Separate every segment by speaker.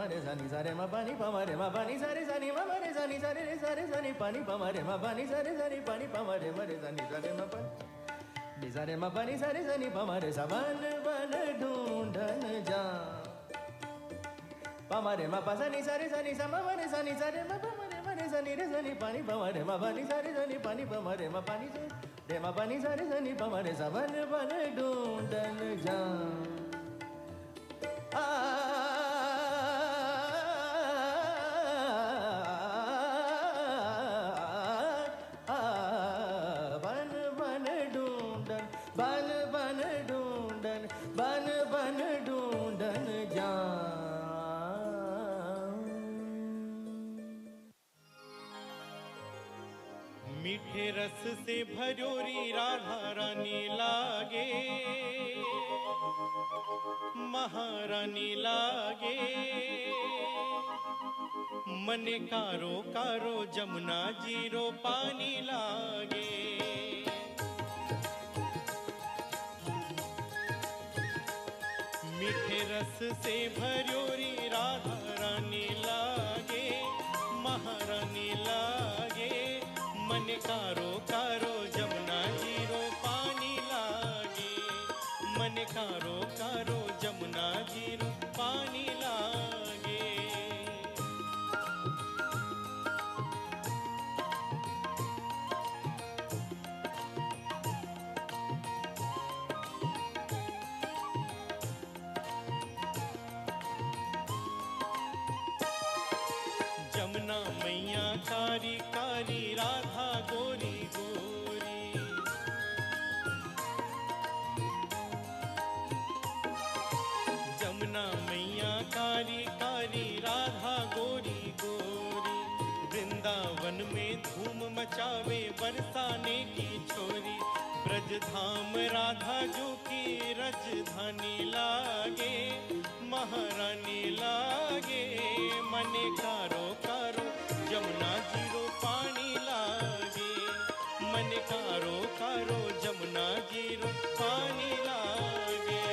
Speaker 1: re sa ni sa re ma pa ni pa ma re ma pa ni sa re sa ni ma ma re sa ni sa re pa ni pa ma re ma pa ni sa re pa ni pa ma re sa ni sa re ma pa ni sa re ma pa ni sa ni pa ma re sa ban ban ढूंढन जा pa ma re ma pa sa ni sa ma ma re sa ni ma pa ma re sa ni pa ni pa ma re ma pa ni sa ni pa ni pa ma re ma pa ni sa re ma pa ni sa ni pa ma re sa ban ban ढूंढन जा बन बन ढूंढन बन बन ढूंढन बन बन ढूंढन जा
Speaker 2: मीठे रस से भरोरी राधा रानी लागे महारानी लागे मने कारो कारो जमुना जीरो पानी लागे मीठे रस से भरोरी राधा रानी लागे महारानी लागे मन कारो कारो जमुना जीरो पानी लागे मन कारो कारो जमुना जीरो पानी लागे जमुना मैया कारी कारी राधा गोरी गोरी जमुना मैया कारी कारी राधा गोरी गोरी वृंदावन में धूम मचावे बरसाने की छोरी ब्रज धाम राधा जो की रजधानी लागे महारानी लागे मने कारो कारो जमुना जीरो पानी लागे मने कारो कारो जमुना जीरो पानी लागे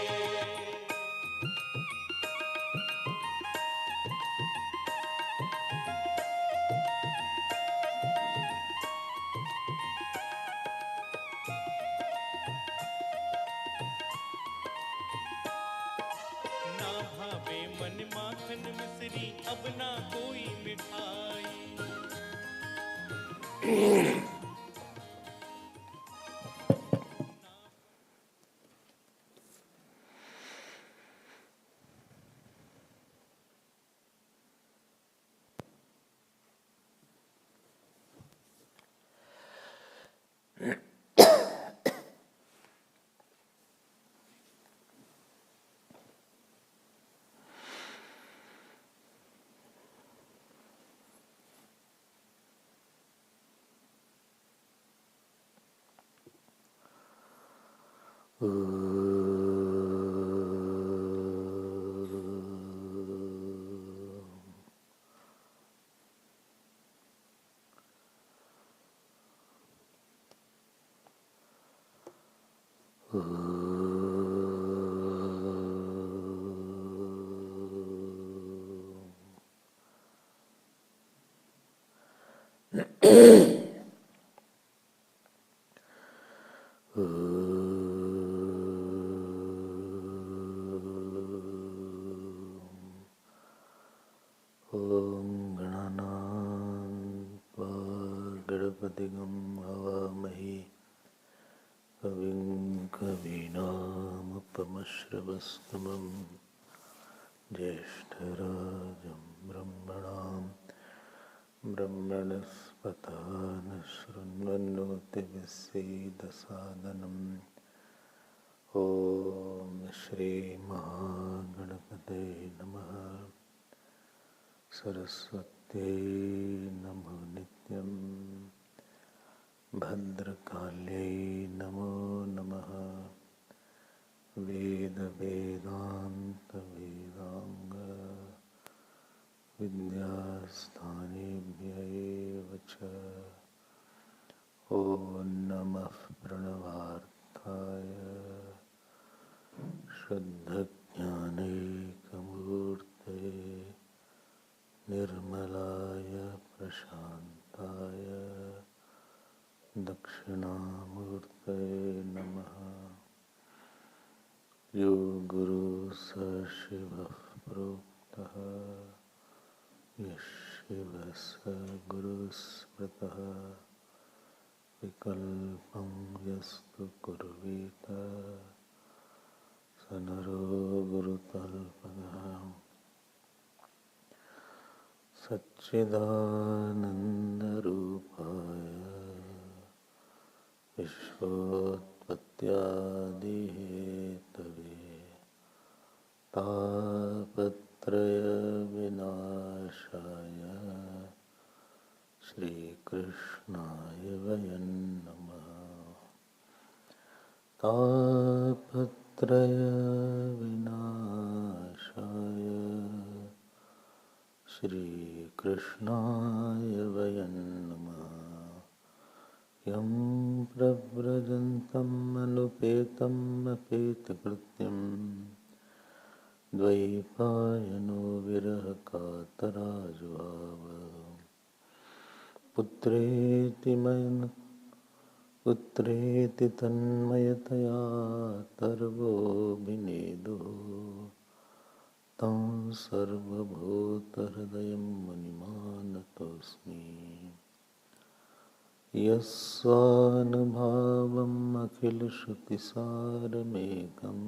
Speaker 2: ना भावे मन माखन मिश्री अब ना कोई मिठाई
Speaker 3: गणपतिगं हवामहे कविं कवीनामुपमश्रवस्तमं ज्येष्ठराजं ब्रह्मणस्पत शृण्वन्नोतिभिस्सीदसादनम् ॐ श्रीमहागणपते नमः सरस्वत्यै नमो नित्यम् भद्रकाल्यै नमो नमः वेदान्त विद्यास्थानेभ्य एव च ॐ नमः प्रणवार्थाय शुद्धज्ञानैकमूर्तये मूर्तये नमः। यो गुरु स शिवः प्रोक्तः यः शिवः स गुरुस्मृतः विकल्पं यस्तु कुर्वीत स नरो गुरुतल्पः। सच्चिदानन्दरूपाय विश्वोत्पत्त्यादिहेतवे तापत्रयविनाशाय श्रीकृष्णाय वयं नमः। तापत्रयविनाशाय श्रीकृष्णाय वयं नमः। यं प्रव्रजन्तम् अनुपेतम् अपेतकृत्यं द्वैपायनो विरहकातराजुहाव पुत्रेति तन्मयतया तर्वोऽभिनेदुः तं सर्वभूतहृदयं मुनिमानतोऽस्मि। यस्वानुभावम् अखिलश्रुतिसारमेकम्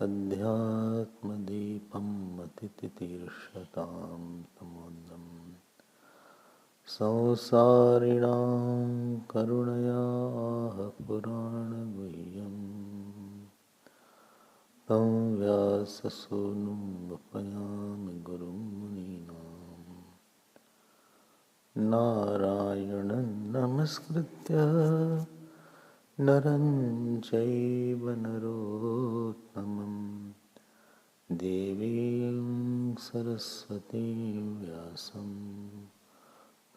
Speaker 3: अध्यात्मदीपम् अतितितीर्षतां तमोन्दम् संसारिणां करुणयाः पुराणगुह्यम् तं व्याससूनुम् उपयामि गुरुं मुनीनाम्। नारायणं नमस्कृत्य नरं चैव नरोत्तमं देवीं सरस्वतीं व्यासं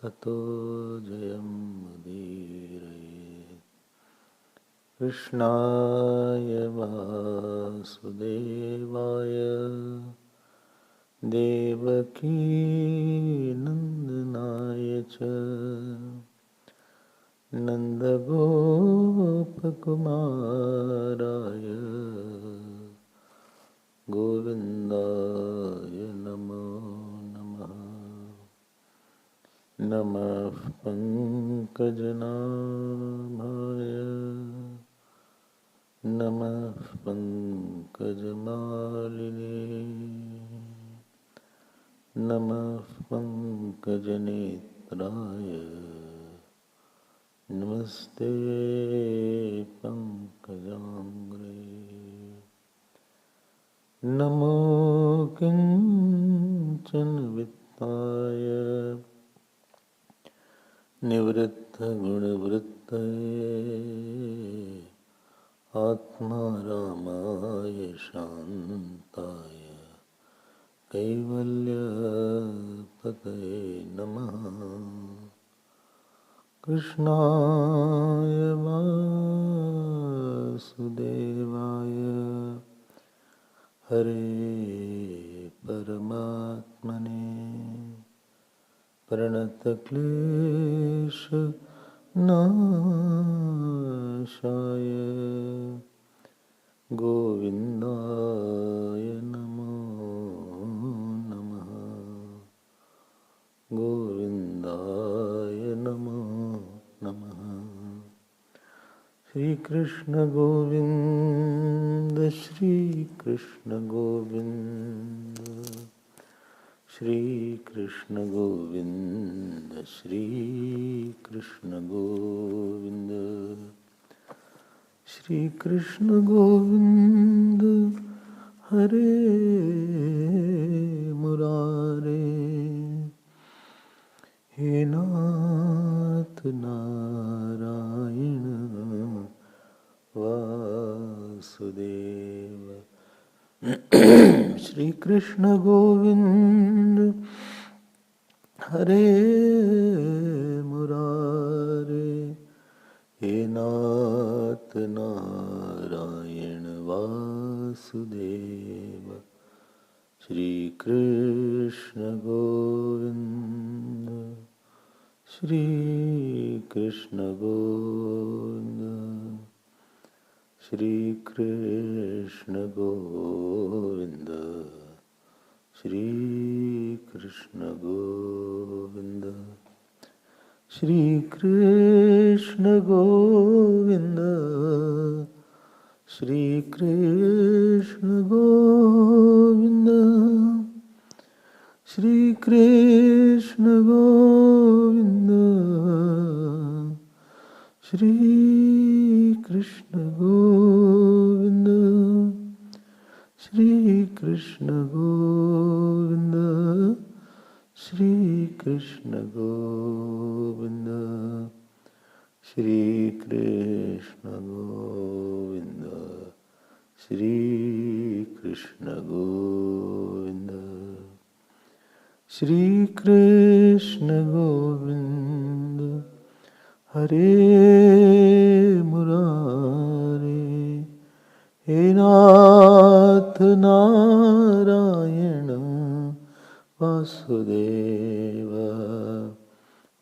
Speaker 3: ततो जयमुदीरयेत्। कृष्णाय वासुदेवाय देवकी नन्दनाय च नन्दगोपकुमाराय गोविन्दाय नमो नमः। नमः पङ्कजनाभाय नमः पङ्कजमालिने नमः पङ्कजनेत्राय नमस्ते पङ्कजाङ्घ्रे। नमो किञ्चन वित्ताय निवृत्तगुणवृत्तये आत्मारामाय शान्ताय कैवल्यपतये नमः। कृष्णाय वासुदेवाय हरे परमात्मने प्रणतक्लेशनाशाय गोविन्दाय नमो नमः। गोविन्दाय नमो नमः। श्रीकृष्ण गोविन्द श्रीकृष्ण गोविन्द श्रीकृष्ण गोविन्द श्रीकृष्ण गोविन्द श्रीकृष्ण गोविन्द हरे मुरारे। हे नाथ नारायण वासुदेव। श्री कृष्ण गोविंद हरे मुरारे। हे नाथ Narayan Vasudev. Shri Krishna Govind Shri Krishna Govind. Shri Krishna Govinda, Shri Krishna Govinda, Shri Krishna Govinda, Shri Krishna Govinda, Shri Krishna Govinda, Shri Krishna Govinda, Shri Krishna Govinda, Shri Krishna Govinda, Shri Krishna Govinda, Shri Krishna Govinda, Shri Krishna Govinda, Hare Murari, He Nath Narayana, Vasudeva,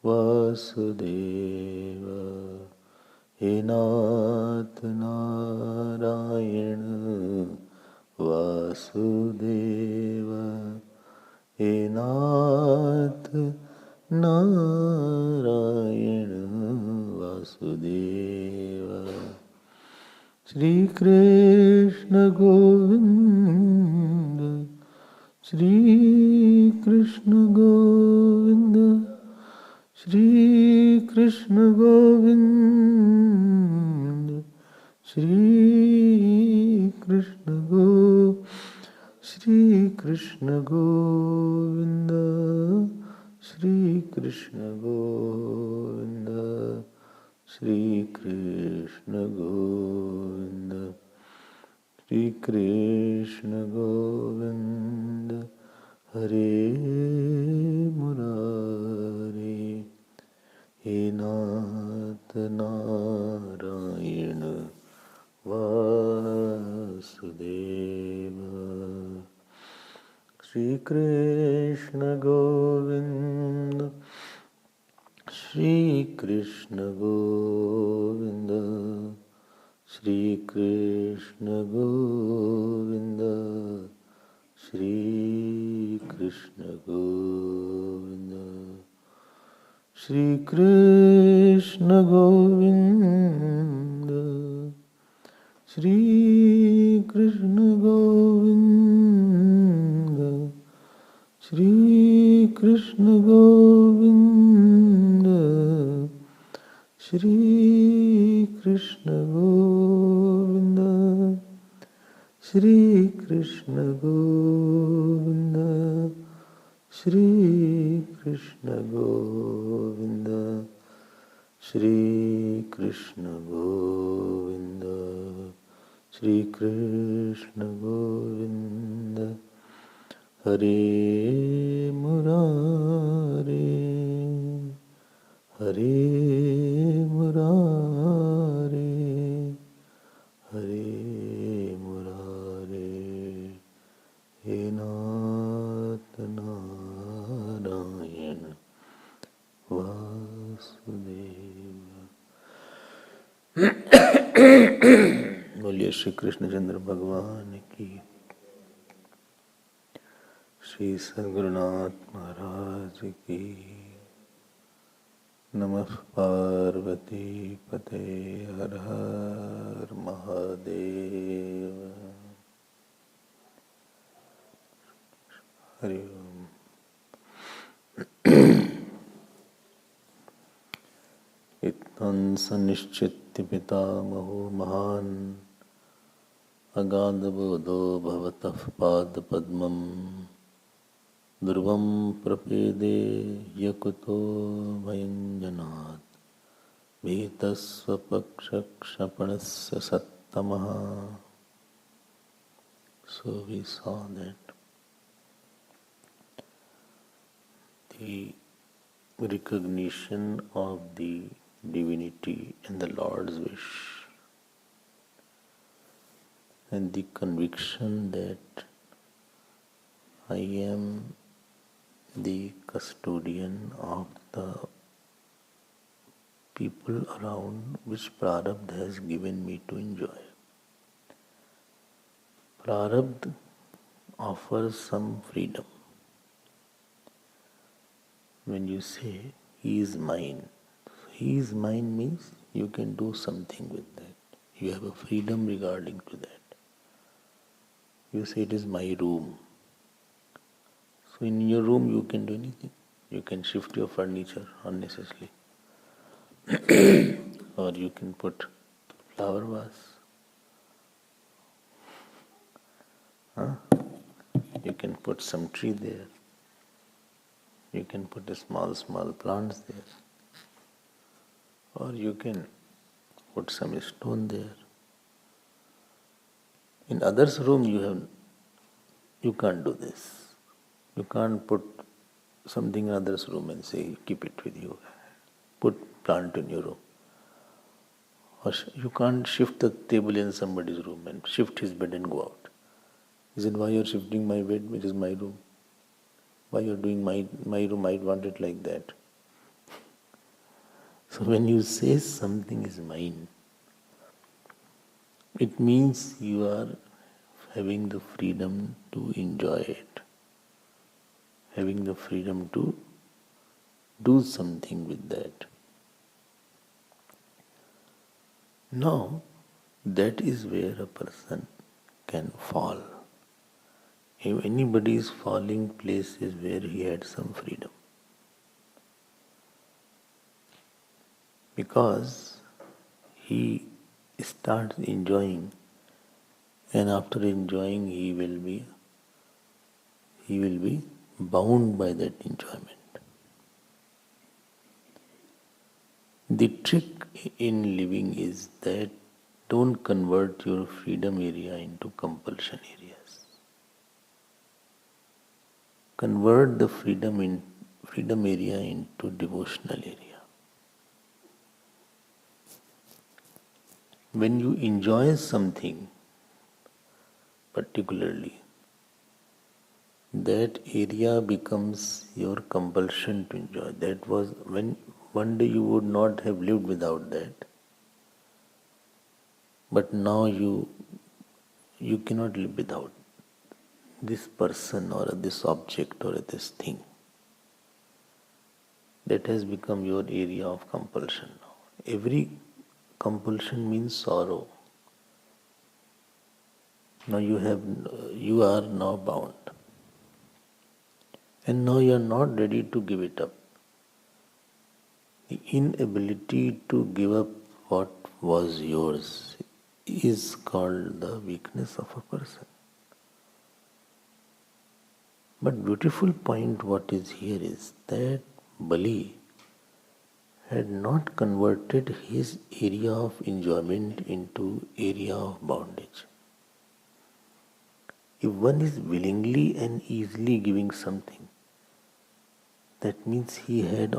Speaker 3: Vasudeva, He Nath Narayana, Vasudeva, He Nath Narayana, Vasudeva. Shri Krishna Govinda, Shri Krishna Govinda, Shri Krishna Govinda, Shri Krishna Govinda, Shri Krishna Govinda, Shri Krishna Govinda, Shri Krishna Govinda, Shri Krishna Govinda, Hare Murari, He Nath Narayana, Vasudeva. Shri Krishna Govinda, Shri Krishna Govinda, Shri Krishna Govinda, Shri Krishna Govinda, Shri Krishna Govinda, Shri Krishna Govinda, Shri Krishna Govinda, Shri Krishna Govinda, Shri Krishna Govinda, Shri Krishna Govinda, Shri Krishna Govinda, Shri Krishna Govinda, Hare Murari, Hare Murari, Hare Murari, He Nath Narayana, Vasudeva. बोलिए श्री कृष्णचंद्र भगवान की, श्री सद्गुरुनाथ महाराज की। नमः पार्वती पते, हर हर महादेव। हरि ओम। इत्थं सनिश्चित्य पितामहो महान्, अगाधबोधो भवतः पादपद्मम्, ध्रुवं प्रपेदे यकुतो भयञ्जनात्, भीतस्वपक्षक्षपणस्य सत्तमः। So we saw that the recognition of the divinity and the Lord's wish, and the conviction that I am the custodian of the people around which Prarabdha has given me to enjoy. Prarabdha offers some freedom. When you say, he is mine, he is mine means you can do something with that. You have a freedom regarding to that. You say it is my room. So in your room you can do anything. You can shift your furniture unnecessarily. Or you can put flower vase. You can put some tree there. You can put a small plants there. Or you can put some stone there. In others' room you can't do this. You can't put something in others' room and say keep it with you. Put plant in your room. Or you can't shift the table in somebody's room and shift his bed and go out. Is it why you're shifting my bed? It is my room. Why you're doing my room? I want it like that. So when you say something is mine, it means you are having the freedom to enjoy it, having the freedom to do something with that. Now, that is where a person can fall. If anybody is falling places where he had some freedom. Because he starts enjoying, and after enjoying he will be bound by that enjoyment. The trick in living is that don't convert your freedom area into compulsion areas. Convert the freedom area into devotional area. When you enjoy something particularly, that area becomes your compulsion to enjoy. That was when one day you would not have lived without that. But now you cannot live without this person or this object or this thing. That has become your area of compulsion now. Every compulsion means sorrow. Now you are now bound. And now you are not ready to give it up. The inability to give up what was yours is called the weakness of a person. But beautiful point what is here is that Bali had not converted his area of enjoyment into area of bondage. If one is willingly and easily giving something, that means he had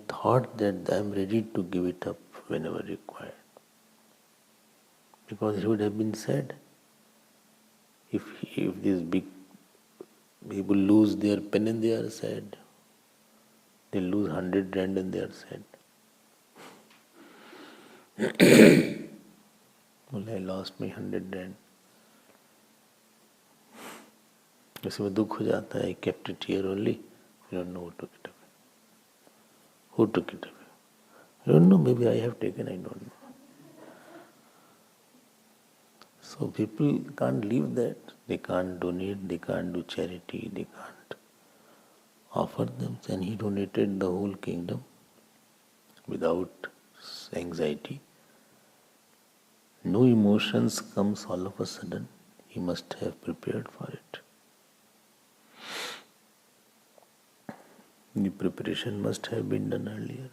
Speaker 3: thought that I am ready to give it up whenever required. Because he would have been sad if these big people lose their pen and they are sad. They lose 100 rand and they are sad. Well, I lost my 100 rand. जैसे में दुख हो जाता है, I kept it here only. I don't know who took it away. Who took it away? I don't know, maybe I have taken, I don't know. So people can't leave that. They can't donate, they can't do charity, they can't offer them. And he donated the whole kingdom without anxiety. No emotions comes all of a sudden. He must have prepared for it. The preparation must have been done earlier.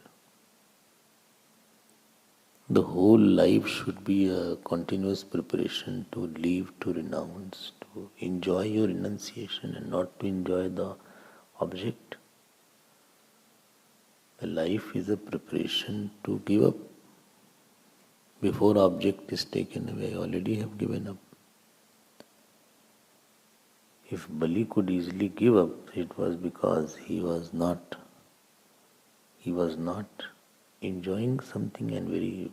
Speaker 3: The whole life should be a continuous preparation to leave, to renounce, to enjoy your renunciation and not to enjoy the object. The life is a preparation to give up. Before object is taken away, I already have given up. If Bali could easily give up, it was because he was not enjoying something and very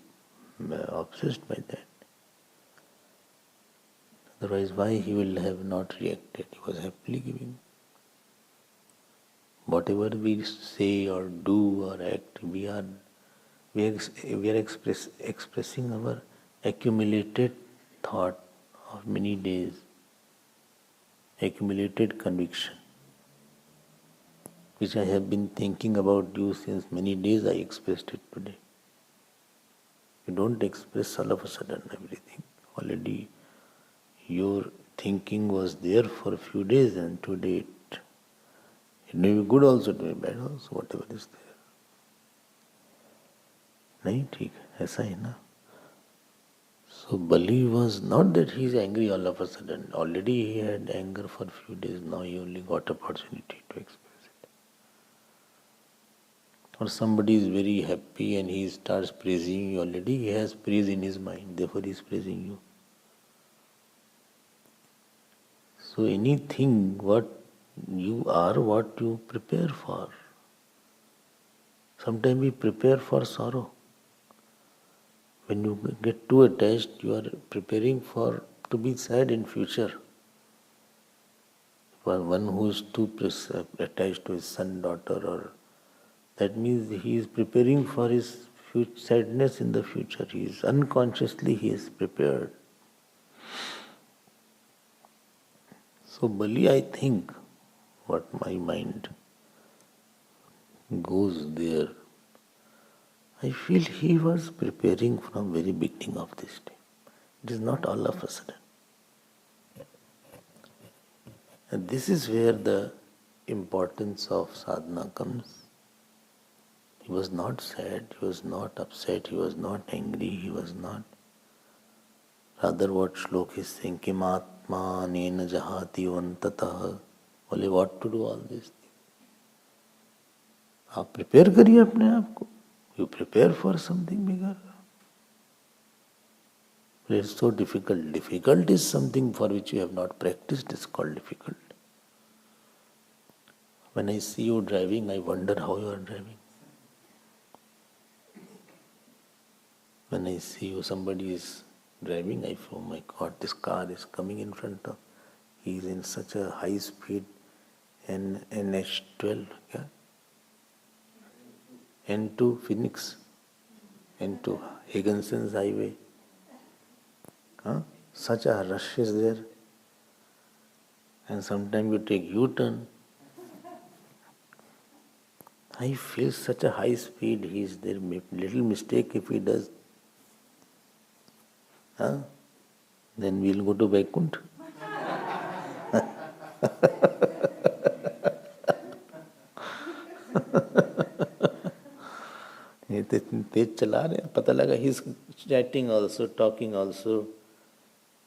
Speaker 3: obsessed by that. Otherwise, why he will have not reacted? He was happily giving. Whatever we say or do or act, we are expressing our accumulated thought of many days, accumulated conviction, which I have been thinking about you since many days. I expressed it today. You don't express all of a sudden everything. Already your thinking was there for a few days, and today it may be good also, it may be bad also, whatever is there. नहीं ठीक है, ऐसा ही ना. So Bali was not that he is angry all of a sudden. Already he had anger for a few days. Now he only got opportunity to express it. Or somebody is very happy and he starts praising you. Already he has praise in his mind. Therefore he is praising you. So anything what you are, what you prepare for. Sometimes we prepare for sorrow. When you get too attached, you are preparing for to be sad in future. For one who is too attached to his son, daughter, or that means he is preparing for his sadness in the future. He is unconsciously he is prepared. So Bali, I think, what my mind goes there, I feel he was preparing from very beginning of this day. It is not all of a sudden. And this is where the importance of sadhana comes. He was not sad, he was not upset, he was not angry, he was not. Rather what Shlok is saying, Kim Atma Nena Jahati Vantatah. Only what to do all this? आप prepare करिए अपने आप को. You prepare for something bigger. But it's so difficult. Difficult is something for which you have not practiced. It's called difficult. When I see you driving, I wonder how you are driving. When I see you, somebody is driving, I feel, oh my God, this car is coming in front of. He is in such a high speed. NH12, yeah? N2 Phoenix, N2 Higginson's highway. Such a rush is there. And sometimes you take U-turn. I feel such a high speed, he is there. Little mistake if he does. Then we'll go to Vaikuntha. तेज चला रहे हैं, पता लगा he is chatting also, talking also,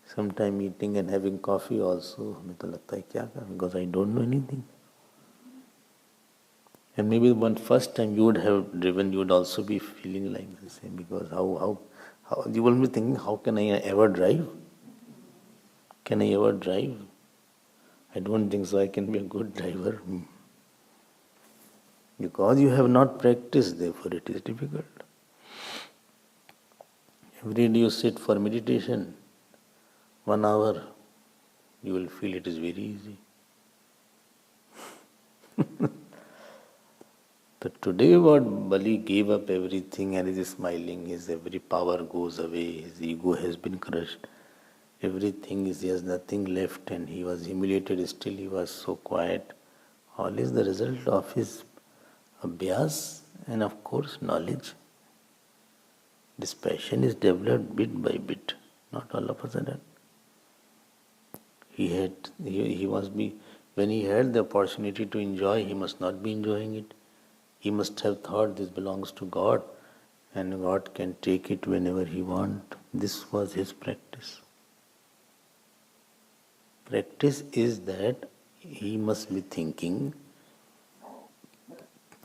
Speaker 3: sometime eating and having coffee also. हमें तो लगता है क्या कर, because I don't know anything. And maybe one first time you would have driven, you would also be feeling like the same, because how you will be thinking, how can I ever drive? Can I ever drive? I don't think so. I can be a good driver. Because you have not practiced, therefore it is difficult. Every day you sit for meditation, 1 hour, you will feel it is very easy. But today what Bali gave up everything and is smiling, his every power goes away, his ego has been crushed, everything is, he has nothing left, and he was humiliated, still he was so quiet. All is the result of his abhyas and of course knowledge. This passion is developed bit by bit, not all of a sudden. When he had the opportunity to enjoy, he must not be enjoying it. He must have thought this belongs to God and God can take it whenever He wants. This was his practice. Practice is that he must be thinking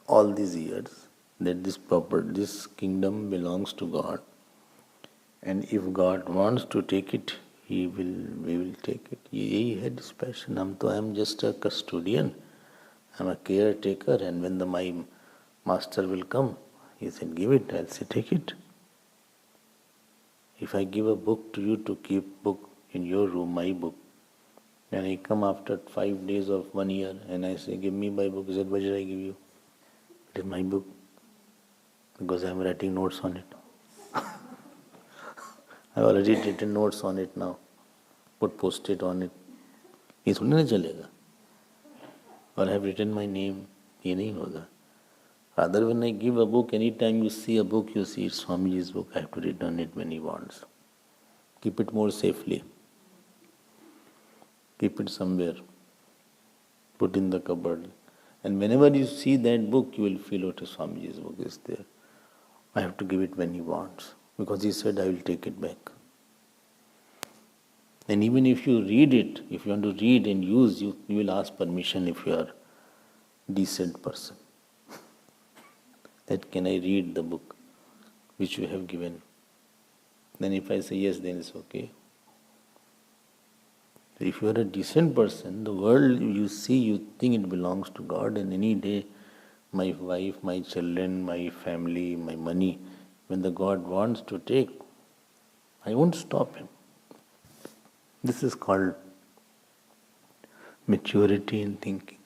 Speaker 3: all these years that this kingdom belongs to God, and if God wants to take it, we will take it. He had this passion. I am just a custodian, I am a caretaker, and when my master will come, he said, give it. I'll say, take it. If I give a book to you to keep book, in your room my book, and I come after 5 days of 1 year and I say, give me my book, he said, why should I give you? It is my book because I am writing notes on it. I have already written notes on it now. Put post-it on it. ये थोड़ी ना चलेगा. Or I have written my name. ये नहीं होगा. Rather, when I give a book, anytime you see a book, you see it's Swamiji's book. I have to return it when he wants. Keep it more safely. Keep it somewhere. Put in the cupboard. And whenever you see that book, you will feel what Swamiji's book is there. I have to give it when he wants. Because he said, I will take it back. And even if you read it, if you want to read and use, you will ask permission if you are a decent person. That can I read the book which you have given? Then if I say yes, then it's okay. If you are a decent person, the world you see, you think it belongs to God, and any day my wife, my children, my family, my money, when the God wants to take, I won't stop him. This is called maturity in thinking.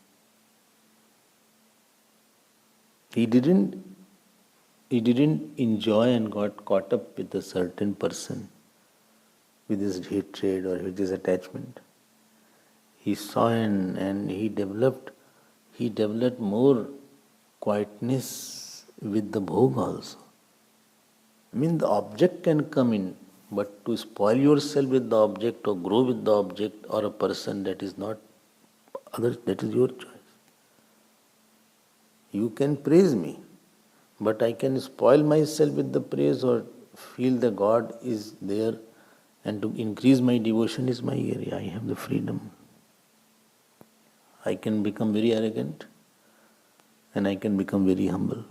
Speaker 3: He didn't enjoy and got caught up with a certain person, with his hatred or with his attachment. He saw and he developed more quietness with the bhog also. I mean, the object can come in, but to spoil yourself with the object or grow with the object or a person, that is not others, that is your choice. You can praise me, but I can spoil myself with the praise or feel that God is there, and to increase my devotion is my area. I have the freedom. I can become very arrogant and I can become very humble.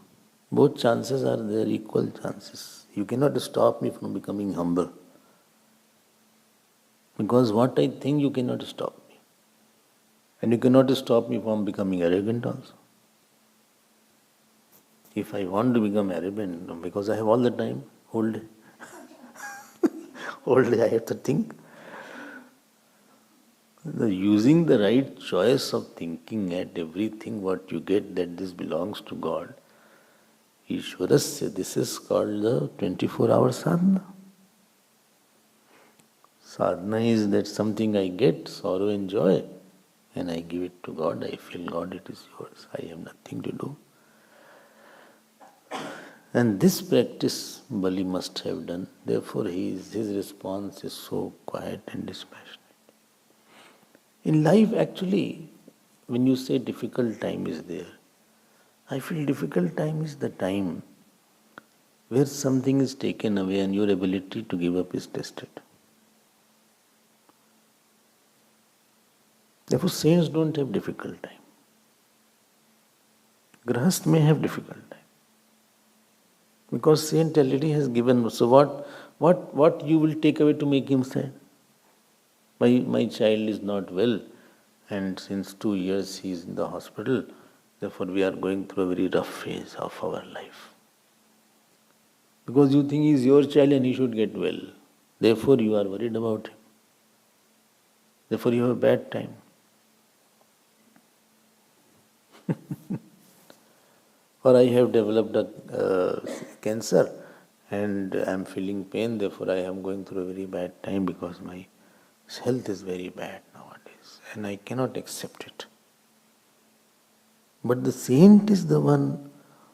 Speaker 3: Both chances are there, equal chances. You cannot stop me from becoming humble. Because what I think, you cannot stop me. And you cannot stop me from becoming arrogant also. If I want to become arrogant, because I have all the time, whole day. Whole day I have to think. Using the right choice of thinking at everything what you get that this belongs to God, Ishwarasya, this is called the 24-hour sadhana. Sadhana is that something I get, sorrow and joy, and I give it to God. I feel, God, it is yours. I have nothing to do. And this practice Bali must have done. Therefore, his response is so quiet and dispassionate. In life, actually, when you say difficult time is there, I feel difficult time is the time where something is taken away and your ability to give up is tested. Therefore, saints don't have difficult time. Grahast may have difficult time. Because saint already has given. So what you will take away to make him sad? My child is not well, and since 2 years he is in the hospital. Therefore, we are going through a very rough phase of our life. Because you think he is your child and he should get well. Therefore, you are worried about him. Therefore, you have a bad time. Or I have developed a cancer and I am feeling pain. Therefore, I am going through a very bad time because my health is very bad nowadays and I cannot accept it. But the saint is the one,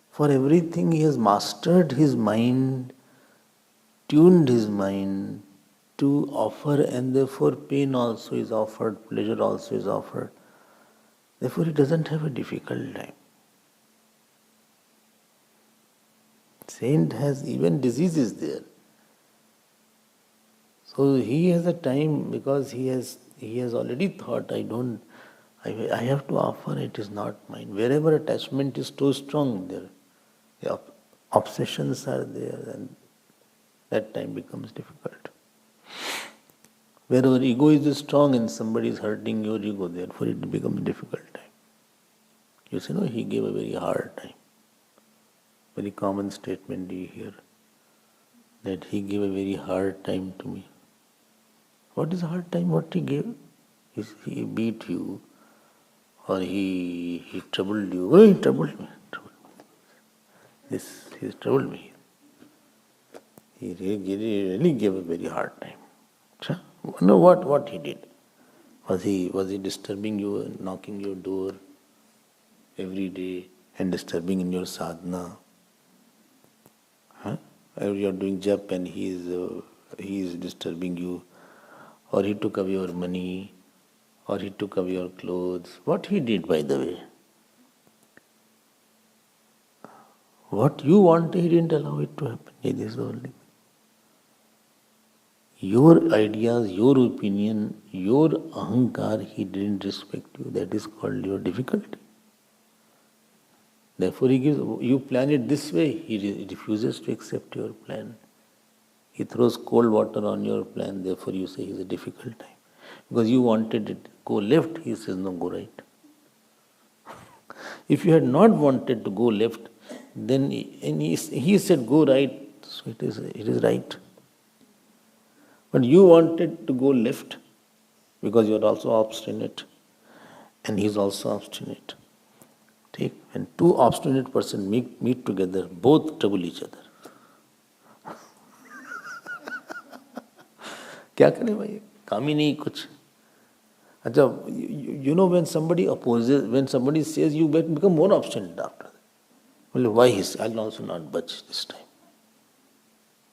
Speaker 3: for everything he has mastered his mind, tuned his mind to offer, and therefore pain also is offered, pleasure also is offered. Therefore he doesn't have a difficult time. Saint has even diseases there. So he has a time because he has already thought, I have to offer, it is not mine. Wherever attachment is too strong, the obsessions are there, and that time becomes difficult. Wherever ego is strong and somebody is hurting your ego, therefore it becomes difficult time. You say, no, he gave a very hard time. Very common statement you hear, that he gave a very hard time to me. What is hard time? What he gave? He beat you, or he troubled you. Oh, he troubled me. He troubled me. He really gave a very hard time. Sure. No, what he did? Was he disturbing you, knocking your door every day and disturbing in your sadhana? Huh? Or you are doing jap and he is disturbing you, or he took away your money, or he took away your clothes. What he did, by the way? What you wanted, he didn't allow it to happen. It is the only thing. Your ideas, your opinion, your ahankar, he didn't respect you. That is called your difficulty. Therefore, he gives, you plan it this way, he refuses to accept your plan. He throws cold water on your plan, therefore you say it's a difficult time. Because you wanted it go left, he says no, go right. If you had not wanted to go left, then he said go right, so it is right. But you wanted to go left because you are also obstinate and he is also obstinate. Take, when two obstinate persons meet together, both trouble each other. क्या करें भाई, काम ही नहीं कुछ. अच्छा, you know when somebody opposes, when somebody says, you become more obstinate after that. Well, why I'll also not budge this time.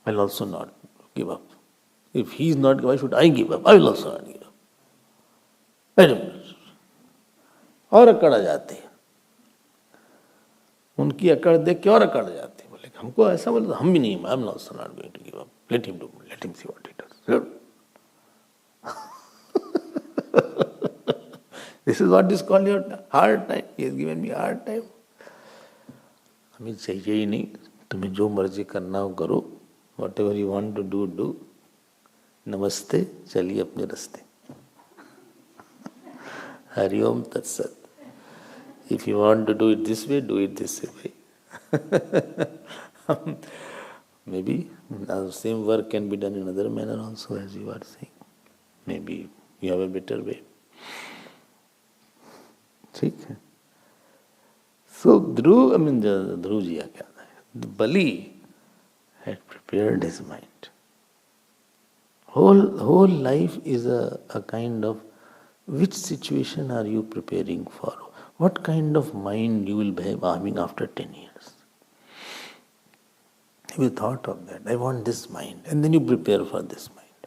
Speaker 3: I'll also not give up. If he is not, why should I give up? I will also not give up. Wait a minute. और अकड़ आ जाते हैं. उनकी अकड़ देख के और अकड़ जाते हैं. बोले हमको ऐसा बोले तो हम भी नहीं. I am also not going to give up. Let him do. Let him see what he does. This is what is called your hard time. He has given me hard time. हमें चाहिए ही नहीं. तुम्हें जो मर्जी करना हो करो. Whatever you want to do, do. नमस्ते, चलिए अपने रास्ते. हरिओम तत्सत. If you want to do it this way, do it this way. Maybe the same work can be done in another manner also, as you are saying. Maybe you have a better way. ठीक है. So Dhruv ji क्या था? The Bali had prepared his mind. Whole life is a kind of, which situation are you preparing for? What kind of mind you will be having after 10 years? Have you thought of that? I want this mind. And then you prepare for this mind.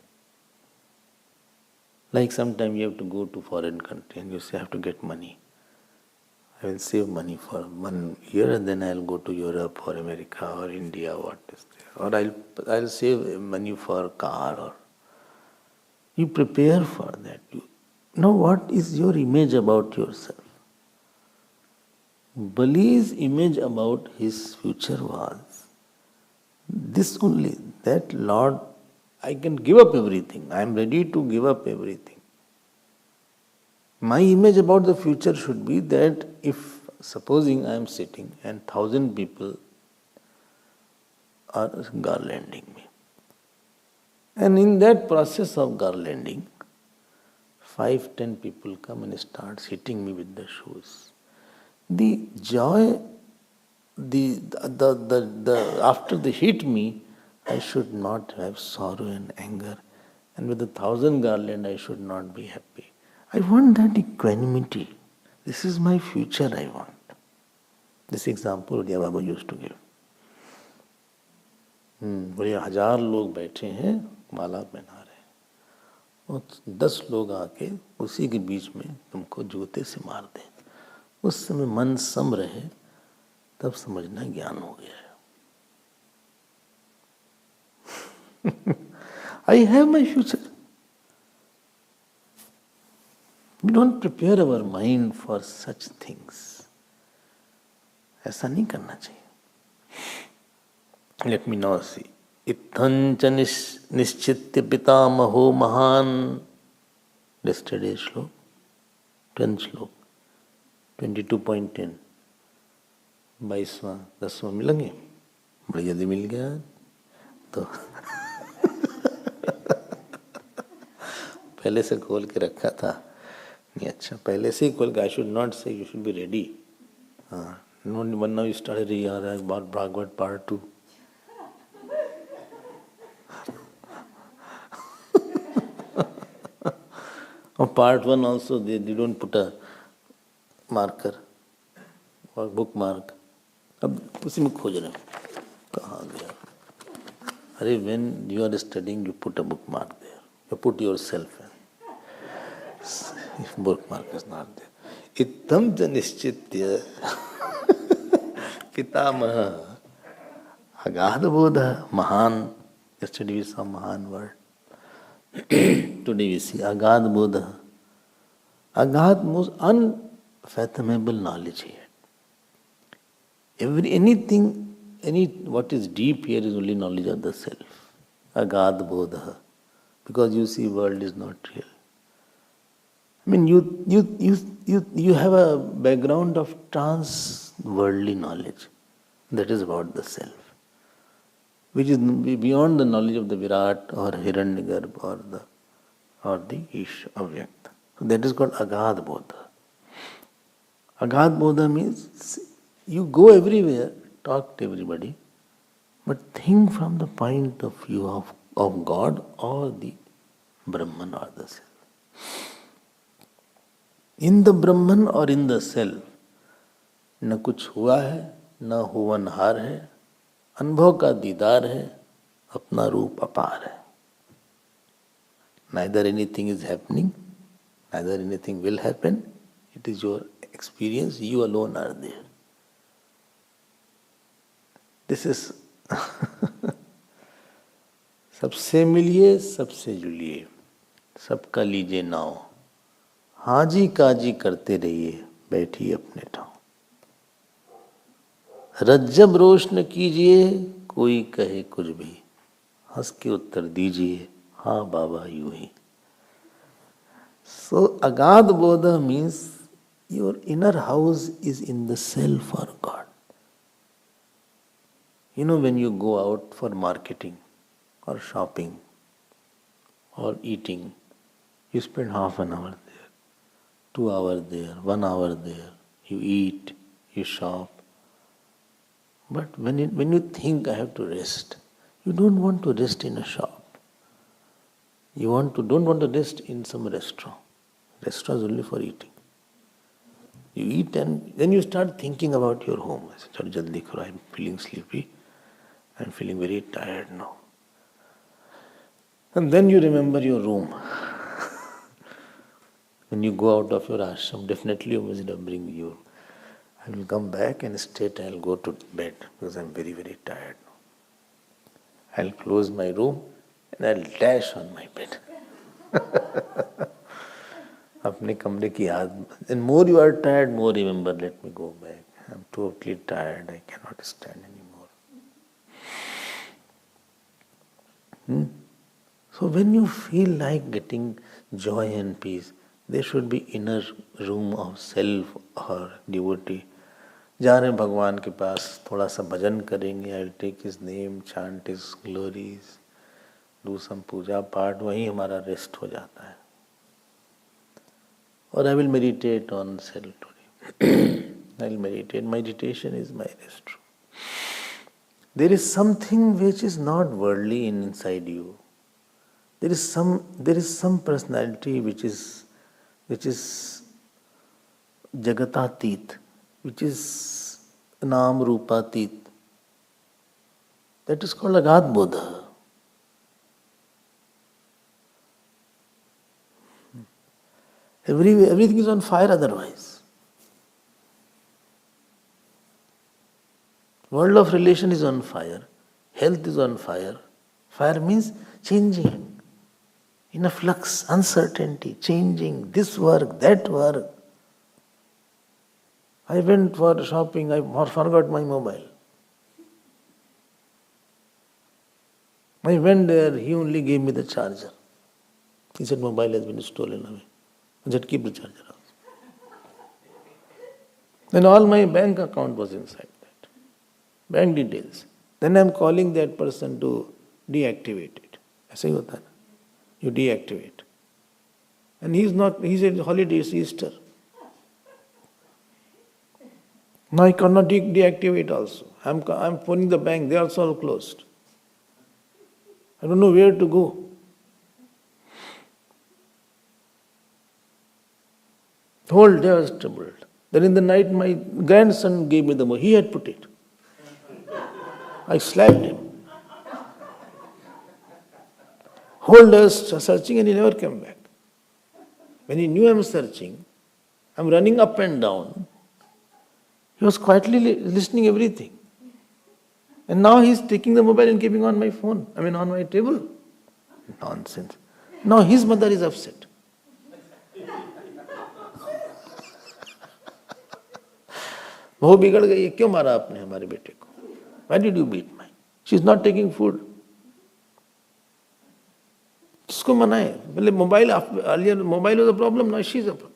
Speaker 3: Like sometime you have to go to foreign country and you say, I have to get money. I will save money for 1 year and then I will go to Europe or America or India, what is there. Or I'll save money for a car. Or you prepare for that. Now what is your image about yourself? Bali's image about his future was this only, that Lord, I can give up everything. I am ready to give up everything. My image about the future should be that if, supposing I am sitting and 1,000 people are garlanding me. And in that process of garlanding, 5-10 people come and starts hitting me with the shoes. The joy, after they hit me, I should not have sorrow and anger. And with 1,000 garland, I should not be happy. I want that equanimity. This is my future I want. This example Udiya Baba used to give. बोले 1000 लोग बैठे हैं, माला पहना रहे हैं. और 10 लोग आके उसी के बीच में तुमको जूते से मार दें. उस समय मन सम रहे, तब समझना ज्ञान हो गया है. I have my future. We don't prepare our mind for such things. ऐसा नहीं करना चाहिए. Let me now see. Ithancha nischitya pitamaho mahan. Yesterday's slok. 10th slok. 22.10. 22वां 10वां मिलेंगे. बड़ी यदि मिल गया तो पहले से खोल के रखा था नहीं, अच्छा पहले से ही खोल के, आई शुड नॉट से, यू शुड बी रेडी. हाँ, now you started reading about Bhagwat part 2. Or part 1 also, they don't put a marker or bookmark. अब उसी में खोज रहे हैं कहाँ गया. अरे when you are studying, you put a bookmark there. You put yourself in. If bookmark is not there. इत्थम च निश्चित्य पितामह अगाध बोध महान. Yesterday we saw महान word. Today we see अगाध बोध. अगाध means unfathomable knowledge here. What is deep here is only knowledge of the self. Agad bodha. Because you see, world is not real. I mean, you have a background of trans-worldly knowledge. That is about the self, which is beyond the knowledge of the Virat or Hiranyagarbha or the Ish Avyakta. So that is called Agad bodha. Agad bodha means you go everywhere, talk to everybody, but think from the point of view of God or the Brahman or the self. In the Brahman or in the self, न कुछ हुआ है, न होवनहार है, अनुभव का दीदार है, अपना रूप अपार है. Neither anything is happening, neither anything will happen. It is your experience, you alone are there. This is सबसे मिलिए सबसे जुलिए, सबका लीजिए नाव, हाजी काजी करते रहिए बैठी अपने ठाव. रज्जब रोशन कीजिए कोई कहे कुछ भी, हंस के उत्तर दीजिए हाँ बाबा यूं ही. So agad bodha means your inner house is in the self or God. You know, when you go out for marketing or shopping or eating, you spend half an hour there, 2 hours there, 1 hour there. You eat, you shop. But when you think I have to rest, you don't want to rest in a shop. You don't want to rest in some restaurant. Restaurant is only for eating. You eat and then you start thinking about your home. I say, jaldi karo, I'm feeling sleepy. I'm feeling very tired now. And then you remember your room. When you go out of your ashram, definitely you must bring your. I will come back and straight I'll go to bed because I'm very, very tired now. I'll close my room and I'll dash on my bed. अपने कमरे की याद. And more you are tired, more remember, let me go back. I'm totally tired, I cannot stand anymore. So when you feel like getting joy and peace, there should be inner room of self or devotee. जा रहे भगवान के पास, थोड़ा सा भजन करेंगे, I'll take his name, chant his glories, do some puja part, वहीं हमारा rest हो जाता है. Or I will meditate on self today. I will meditate. Meditation is my rest room. There is something which is not worldly inside you. There is some personality which is jagatatit, which is naam rupatit. That is called agad bodha. Everything is on fire otherwise. World of relation is on fire. Health is on fire. Fire means changing. In a flux, uncertainty, changing, this work, that work. I went for shopping, I forgot my mobile. I went there, he only gave me the charger. He said mobile has been stolen away. I said keep the charger out. Then all my bank account was inside that. Bank details. Then I am calling that person to deactivate it. ऐसा ही होता है ना. You deactivate. And he said holiday is Easter. Now I cannot deactivate also. I'm phoning the bank, they are also all closed. I don't know where to go. Whole day I was troubled. Then in the night my grandson gave me the money. He had put it. I slapped him. Whole day I was searching and he never came back. When he knew I'm searching, I'm running up and down. He was quietly listening everything. And now he's taking the mobile and keeping on my phone. On my table. Nonsense. Now his mother is upset. बहू बिगड़ गई है, क्यों मारा आपने हमारे बेटे को? Why did you beat my? She is not taking food. किसको मनाए? बोले mobile, earlier mobile was a problem, now she is a problem.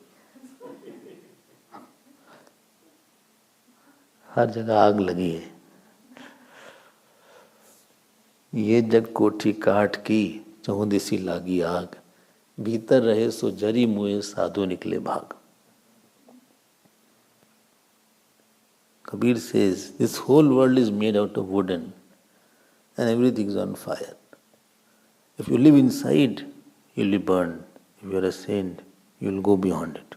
Speaker 3: हर जगह आग लगी है. ये जग कोठी काट की, चहुदिसी लागी आग. भीतर रहे सो जरी मुए, साधु निकले भाग. Kabir says, this whole world is made out of wooden and everything is on fire. If you live inside, you will be burned. If you are a saint, you will go beyond it.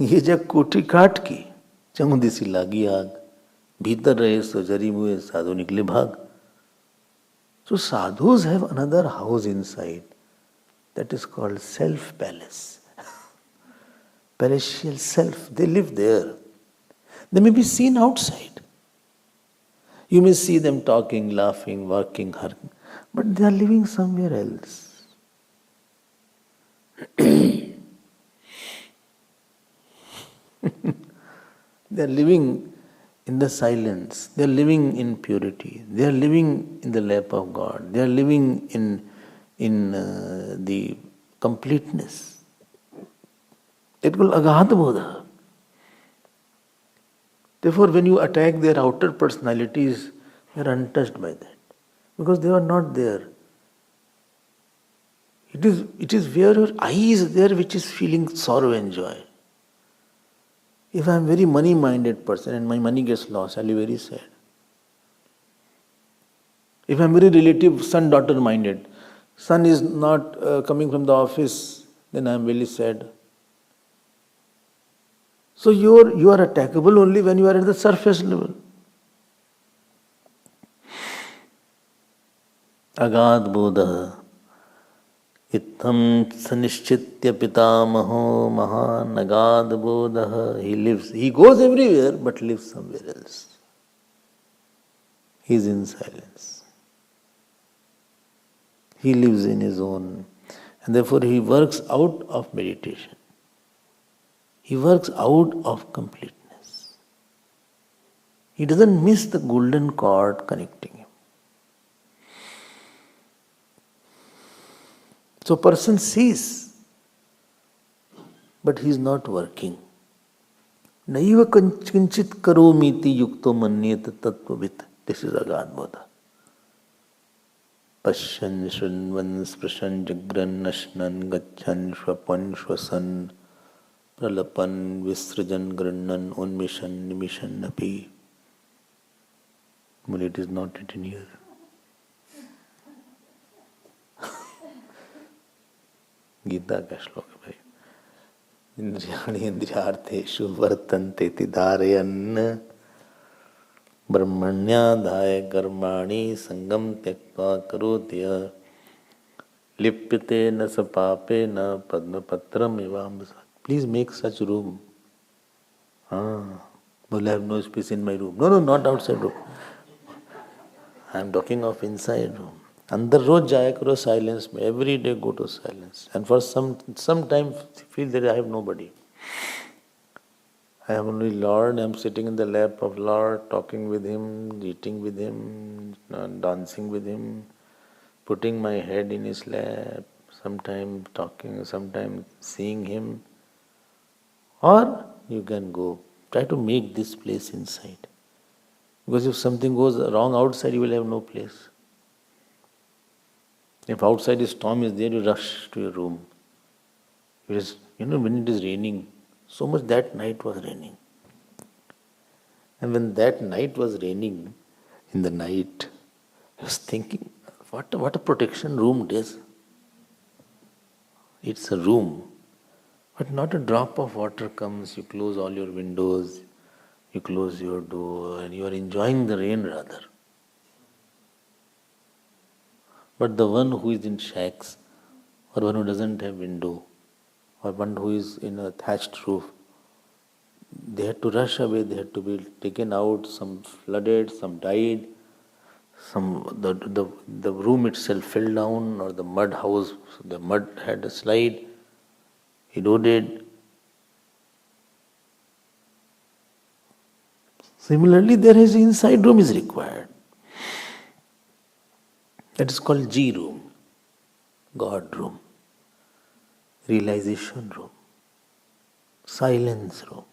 Speaker 3: ये जब कोठी काट की, चमुदिसी लागी आग, भीतर रहे सो जरी मुए, साधु निकले भाग. So sadhus have another house inside that is called self-palace. Palatial self, they live there. They may be seen outside. You may see them talking, laughing, working, but they are living somewhere else. They are living in the silence. They are living in purity. They are living in the lap of God. They are living in the completeness. It will agadh bodha. Therefore, when you attack their outer personalities, you are untouched by that. Because they are not there. It is where your eye is there which is feeling sorrow and joy. If I am very money-minded person and my money gets lost, I'll be very sad. If I am very relative, son-daughter minded, son is not coming from the office, then I am very sad. So you are attackable only when you are at the surface level. Agad bodha ittam sanishchitya pitamaho mahan agad bodha. He goes everywhere but lives somewhere else. He is in silence. He lives in his own, and therefore he works out of meditation. He works out of completeness. He doesn't miss the golden cord connecting him. So person sees, but he is not working. Naiva kinchit karomiti yukto manyet tattvavit. This is agad bodha. Pashyan shrinvan sprashan jagran nashnan gachan shvapan shvasan pralapan visrajan grannan unmishan nimishan api. But it is not written here. Gita का श्लोक है भाई. इंद्रियाणि इंद्रियार्थेषु वर्तन्ते इति धारयन् ब्रह्मण्याधाय कर्माणि संगम त्यक्त्वा करोति यः लिप्यते न स पापेन पद्मपत्रम इवाम्बसा. Please make such room. Well, I have no space in my room. No, not outside room. I am talking of inside room. अंदर रोज जाया करो साइलेंस में. Every day go to silence. And for some time feel that I have nobody. I have only Lord. I am sitting in the lap of Lord, talking with Him, eating with Him, dancing with Him, putting my head in His lap, sometimes talking, sometimes seeing Him. Or you can go. Try to make this place inside. Because if something goes wrong outside, you will have no place. If outside a storm is there, you rush to your room. It is, when it is raining, so much that night was raining. And when that night was raining, in the night, I was thinking, what a protection room it is. It's a room, but not a drop of water comes. You close all your windows, you close your door, and you are enjoying the rain rather. But the one who is in shacks, or one who doesn't have window, or one who is in a thatched roof, they had to rush away, they had to be taken out, some flooded, some died, the room itself fell down, or the mud house, the mud had a slide, eroded. Similarly, there is inside room is required. That is called G room, God room, realization room, silence room.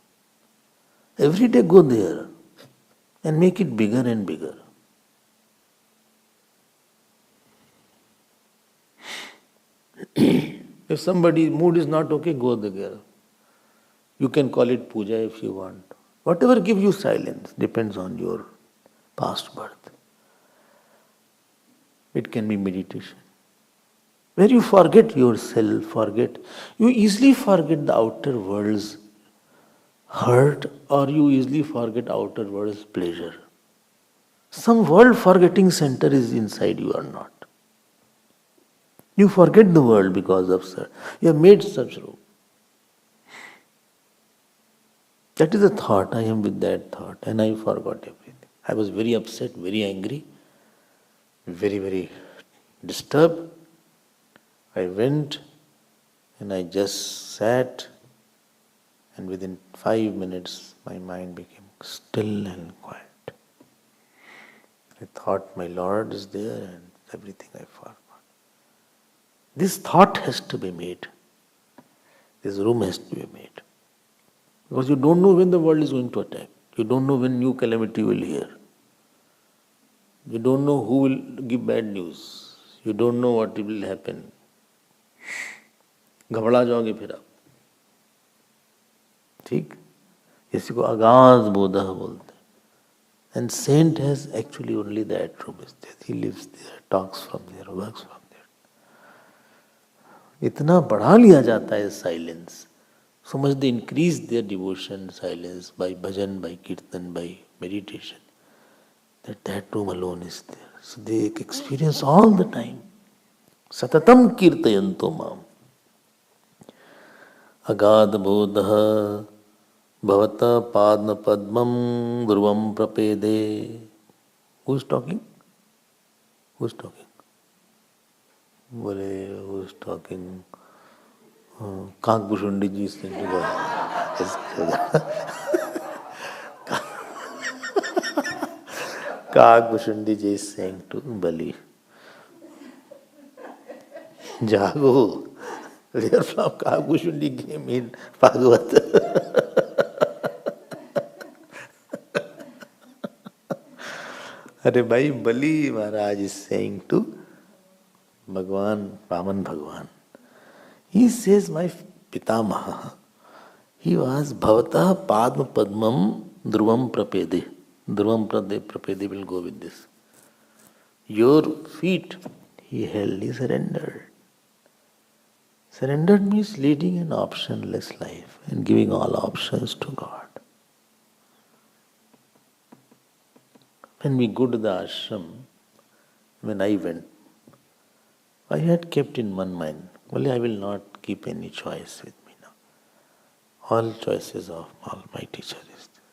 Speaker 3: Every day go there and make it bigger and bigger. If somebody's mood is not okay, go there. You can call it puja if you want. Whatever gives you silence depends on your past birth. It can be meditation, where you forget yourself, you easily forget the outer world's hurt, or you easily forget outer world's pleasure. Some world forgetting center is inside you or not. You forget the world because of such. You have made such room. That is a thought. I am with that thought, and I forgot everything. I was very upset, very angry, very, very disturbed. I went and I just sat, and within 5 minutes my mind became still and quiet. I thought my Lord is there and everything I forgot. This thought has to be made. This room has to be made. Because you don't know when the world is going to attack. You don't know when new calamity will hear. You don't know who will give bad news. You don't know what will happen. घबरा जाओगे फिर आप, ठीक? इसी को अगाध बोधः बोलते हैं. And saint has actually only that room is there. He lives there, talks from there, works from there. इतना बढ़ा लिया जाता है silence. So much they increase their devotion, silence, by bhajan, by kirtan, by meditation. That room alone is there. So they experience all the time. Satatam kirtayanto mam. Agad bodha bhavata padma padmam dhruvam prapede. Who is talking? Who is talking? Bole, who is talking? Kakbhushundi ji is saying to God. Kakbhushundi ji is saying to Bali, Jago. Therefrom Kakbhushundi came in Bhagwatam. Arey bhai, Bali Maharaj is saying to Bhagwan, Vaman Bhagwan. He says, my Pitamaha, he was Bhavata Padma Padmam Dhruvam Prapede. Dhruvam Prapede will go with this. Your feet, he held, he surrendered. Surrendered means leading an optionless life and giving all options to God. When we go to the ashram, when I went, I had kept in one mind, only I will not keep any choice with me now. All choices of my teacher is there.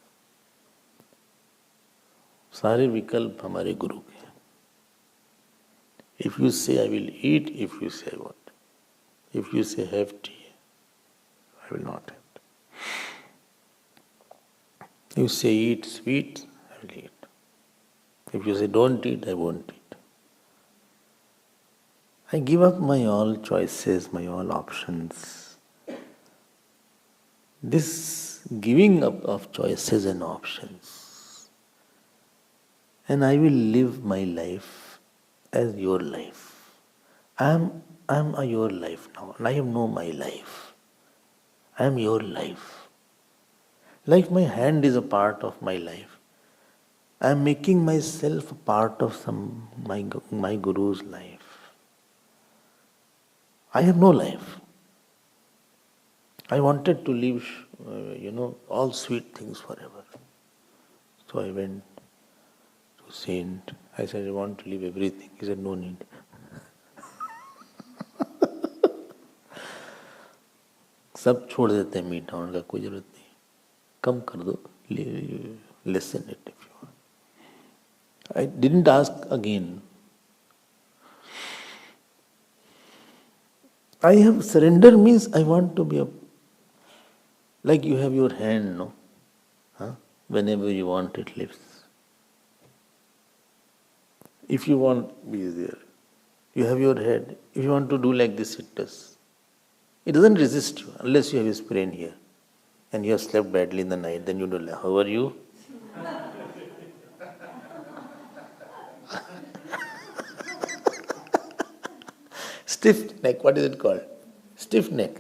Speaker 3: सारे विकल्प हमारे गुरु के हैं. If you say I will eat, if you say I won't. If you say have tea, I will not have. If you say eat sweet, I will eat. If you say don't eat, I won't eat. I give up my all choices, my all options. This giving up of choices and options, and I will live my life as your life. I am your life now, and I have know my life. I am your life. Like my hand is a part of my life. I am making myself a part of my Guru's life. I have no life. I wanted to live, all sweet things forever. So I went to Saint. I said, I want to leave everything. He said, no need. सब छोड़ देते हैं मीठा होने का कोई जरूरत नहीं कम कर दो lesson it if you I didn't ask again I have surrender means I want to be like you have your hand, no? Huh? Whenever you want it lifts. If you want be there, you have your head. If you want to do like this, it does. It doesn't resist you unless you have a sprain here and you have slept badly in the night. Then you do like, how are you? Stiff neck, what is it called? Stiff neck.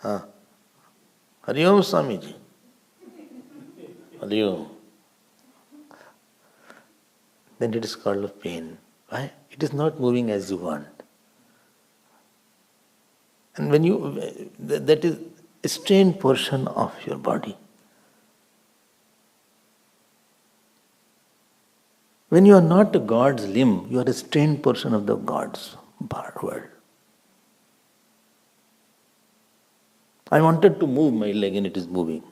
Speaker 3: Hari Om Swamiji. Hari Om. Then it is called a pain. Why? It is not moving as you want. And when that is a strained portion of your body. When you are not a God's limb, you are a strained portion of the God's world. I wanted to move my leg and it is moving.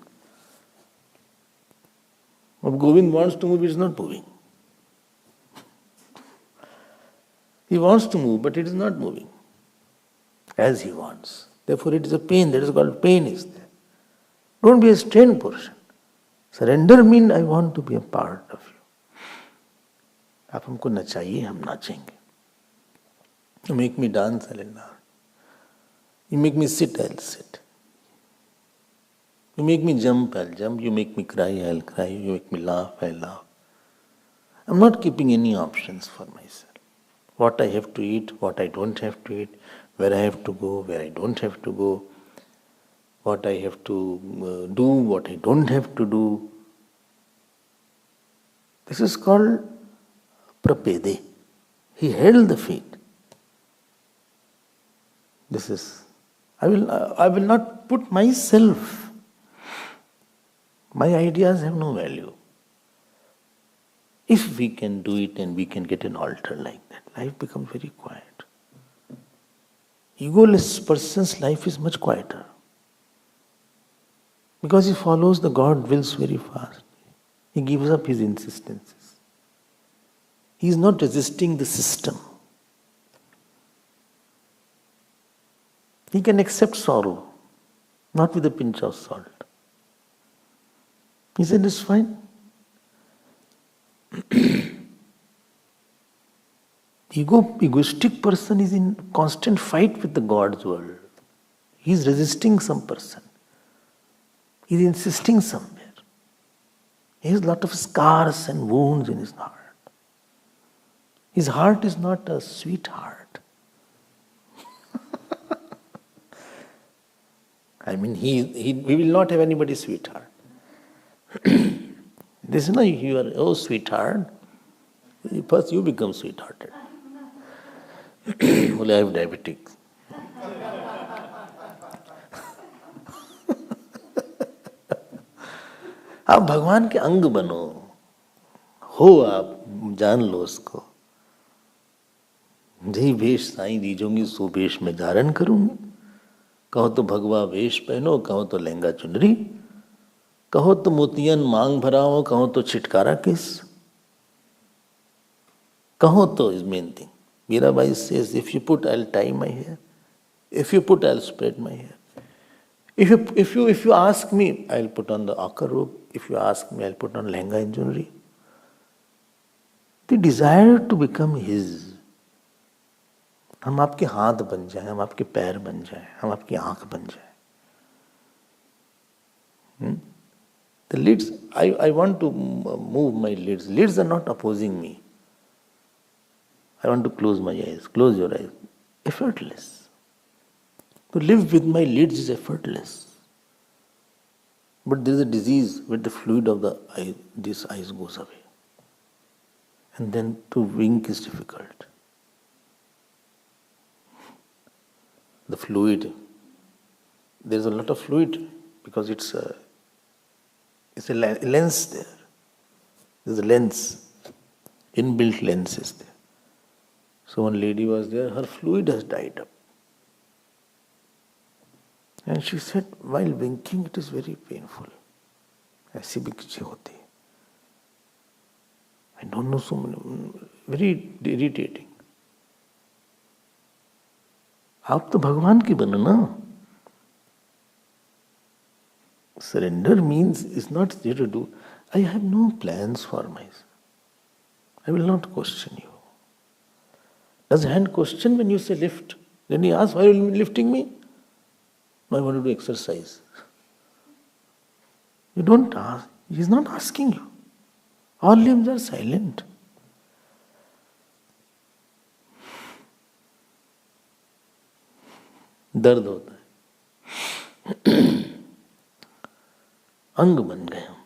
Speaker 3: If Govind wants to move, it is not moving. He wants to move, but it is not moving as he wants. Therefore, it is a pain. That is called pain is there. Don't be a strained portion. Surrender means I want to be a part of you. आप हमको नचाइए, हम नाचेंगे. You make me dance, I'll dance. You make me sit, I'll sit. You make me jump, I'll jump. You make me cry, I'll cry. You make me laugh, I'll laugh. I'm not keeping any options for myself. What I have to eat, what I don't have to eat, where I have to go, where I don't have to go, what I have to do, what I don't have to do. This is called prapede. He held the feet. This is, I will not put myself. My ideas have no value. If we can do it and we can get an altar like that, life becomes very quiet. Egoless person's life is much quieter. Because he follows the God wills very fast. He gives up his insistences. He is not resisting the system. He can accept sorrow, not with a pinch of salt. He said, it's fine. Egoistic person is in constant fight with the God's world. He is resisting some person. He is insisting somewhere. He has a lot of scars and wounds in his heart. His heart is not a sweet heart. I mean, we will not have anybody's sweetheart. This is not you are, oh sweetheart. First you become sweethearted. Only I have diabetics. आप भगवान के अंग बनो, हो आप, जान लो उसको. जही वेश साईं दीजोंगी सो वेश में धारण करूंगी. कहो तो भगवा वेश पहनो, कहो तो लहंगा चुनरी, कहो तो मोतियन मांग भराओ, कहो तो छिटकारा किस, कहो तो is main thing. Mirabai says, if you put, I'll tie my hair. If you put, I'll spread my hair. If you ask me, I'll put on the akar robe. If you ask me, I'll put on lehenga and jewelry. The desire to become his. हम आपके हाथ बन जाए, हम आपके पैर बन जाए, हम आपकी आंख बन जाए. The lids, I want to move my lids. Lids are not opposing me. I want to close my eyes. Close your eyes. Effortless. To live with my lids is effortless. But there is a disease where the fluid of the eye, this eyes goes away. And then to wink is difficult. The fluid, there is a lot of fluid because it's a lens there. There's a lens, inbuilt lens is there. So one lady was there, her fluid has dried up. And she said, while winking, it is very painful. ऐसी भी चीजें होती. I don't know, so many, very irritating. आप तो भगवान की बनो ना. Surrender means is not there to do. I have no plans for myself. I will not question you. Does hand question when you say lift? Then he asks, why are you lifting me? No, I want to do exercise. You don't ask. He is not asking you. All limbs are silent. दर्द होता है. अंग बन गए हम.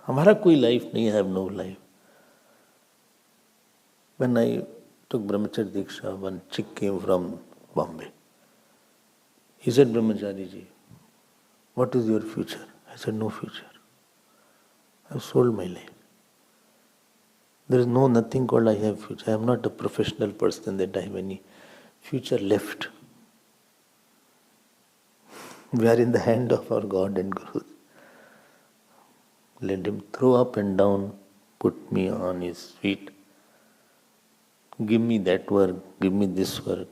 Speaker 3: हमारा कोई life नहीं. I have no life. When I took Brahmacharya Diksha, one chick came from Bombay. He said, Brahmachari ji, what is your future? I said, no future. I have sold my life. There is nothing called I have future. I am not a professional person that I have any future left. We are in the hand of our God and Guru. Let him throw up and down, put me on his feet. Give me that work, give me this work.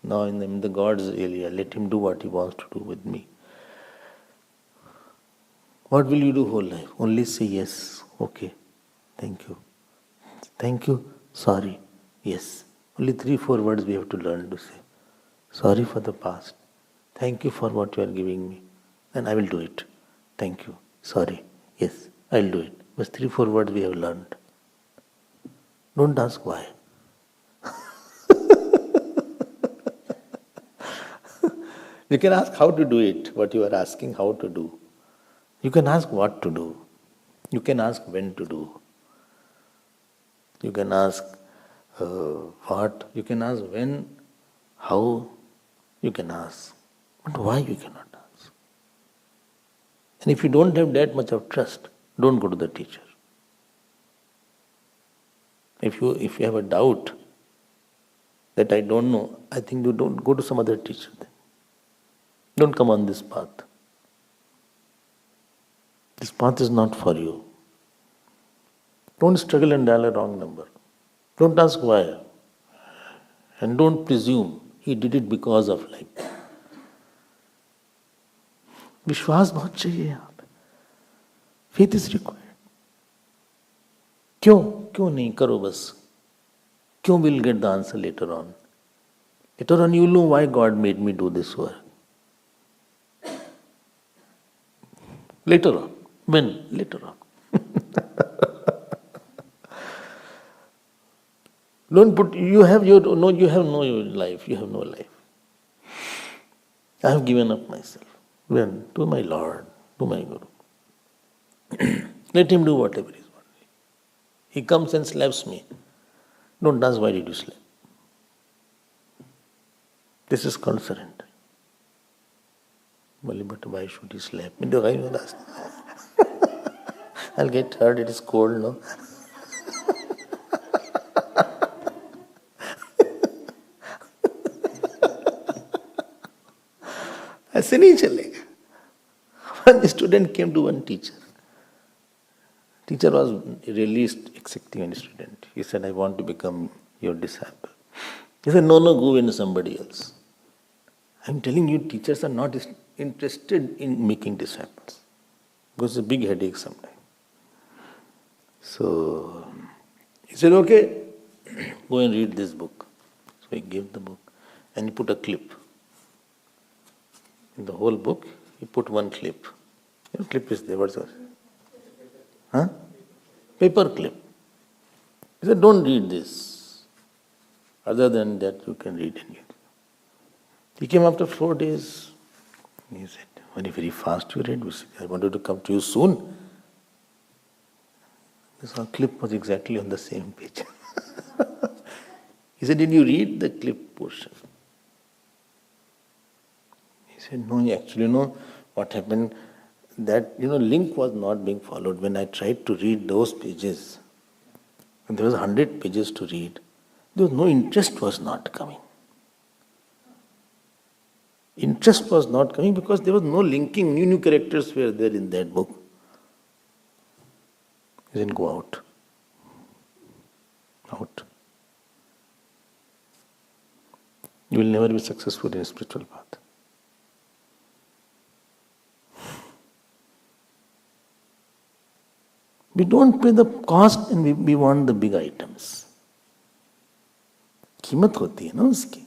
Speaker 3: Now in the God's area, let him do what he wants to do with me. What will you do whole life? Only say yes, okay, thank you. Thank you, sorry, yes. Only 3-4 words we have to learn to say. Sorry for the past. Thank you for what you are giving me. And I will do it. Thank you. Sorry. Yes, I will do it. But 3-4 words we have learned. Don't ask why. You can ask how to do it, what you are asking how to do. You can ask what to do. You can ask when to do. You can ask what. You can ask when, how. You can ask. But why you cannot ask? And if you don't have that much of trust, don't go to the teacher. If you have a doubt that I don't know, I think you don't go to some other teacher then. Don't come on this path. This path is not for you. Don't struggle and dial a wrong number. Don't ask why. And don't presume he did it because of like that. विश्वास बहुत चाहिए यहाँ पे. Faith is required. क्यों नहीं करो बस. क्यों will get the answer later on. Later on you know why God made me do this work. Later on. When? Later on. Don't put, you have no life. You have no life. I have given up myself. When? To my Lord, to my Guru. Let him do whatever he wants. He comes and slaps me. Don't ask why did you slap. This is called surrender. But why should he slap me? I'll get hurt, it is cold, no? ऐसे नहीं चलेगा. One student came to one teacher. Teacher was really accepting a student. He said, I want to become your disciple. He said, no, go in somebody else. I'm telling you, teachers are not interested in making disciples. Because it's a big headache sometimes. So, he said, okay, go and read this book. So he gave the book and he put a clip. In the whole book, he put one clip. Clip is there, what's that? Paper clip. He said, don't read this. Other than that, you can read anything. He came after 4 days. He said, very, very fast you read. I wanted to come to you soon. This whole clip was exactly on the same page. He said, did you read the clip portion? He said, no, actually, no. What happened, that, link was not being followed. When I tried to read those pages, and there was 100 pages to read, there was no interest was not coming. Interest was not coming because there was no linking. New characters were there in that book. He didn't go out. Out. You will never be successful in a spiritual path. We don't pay the cost and we want the big items. कीमत होती है ना उसकी.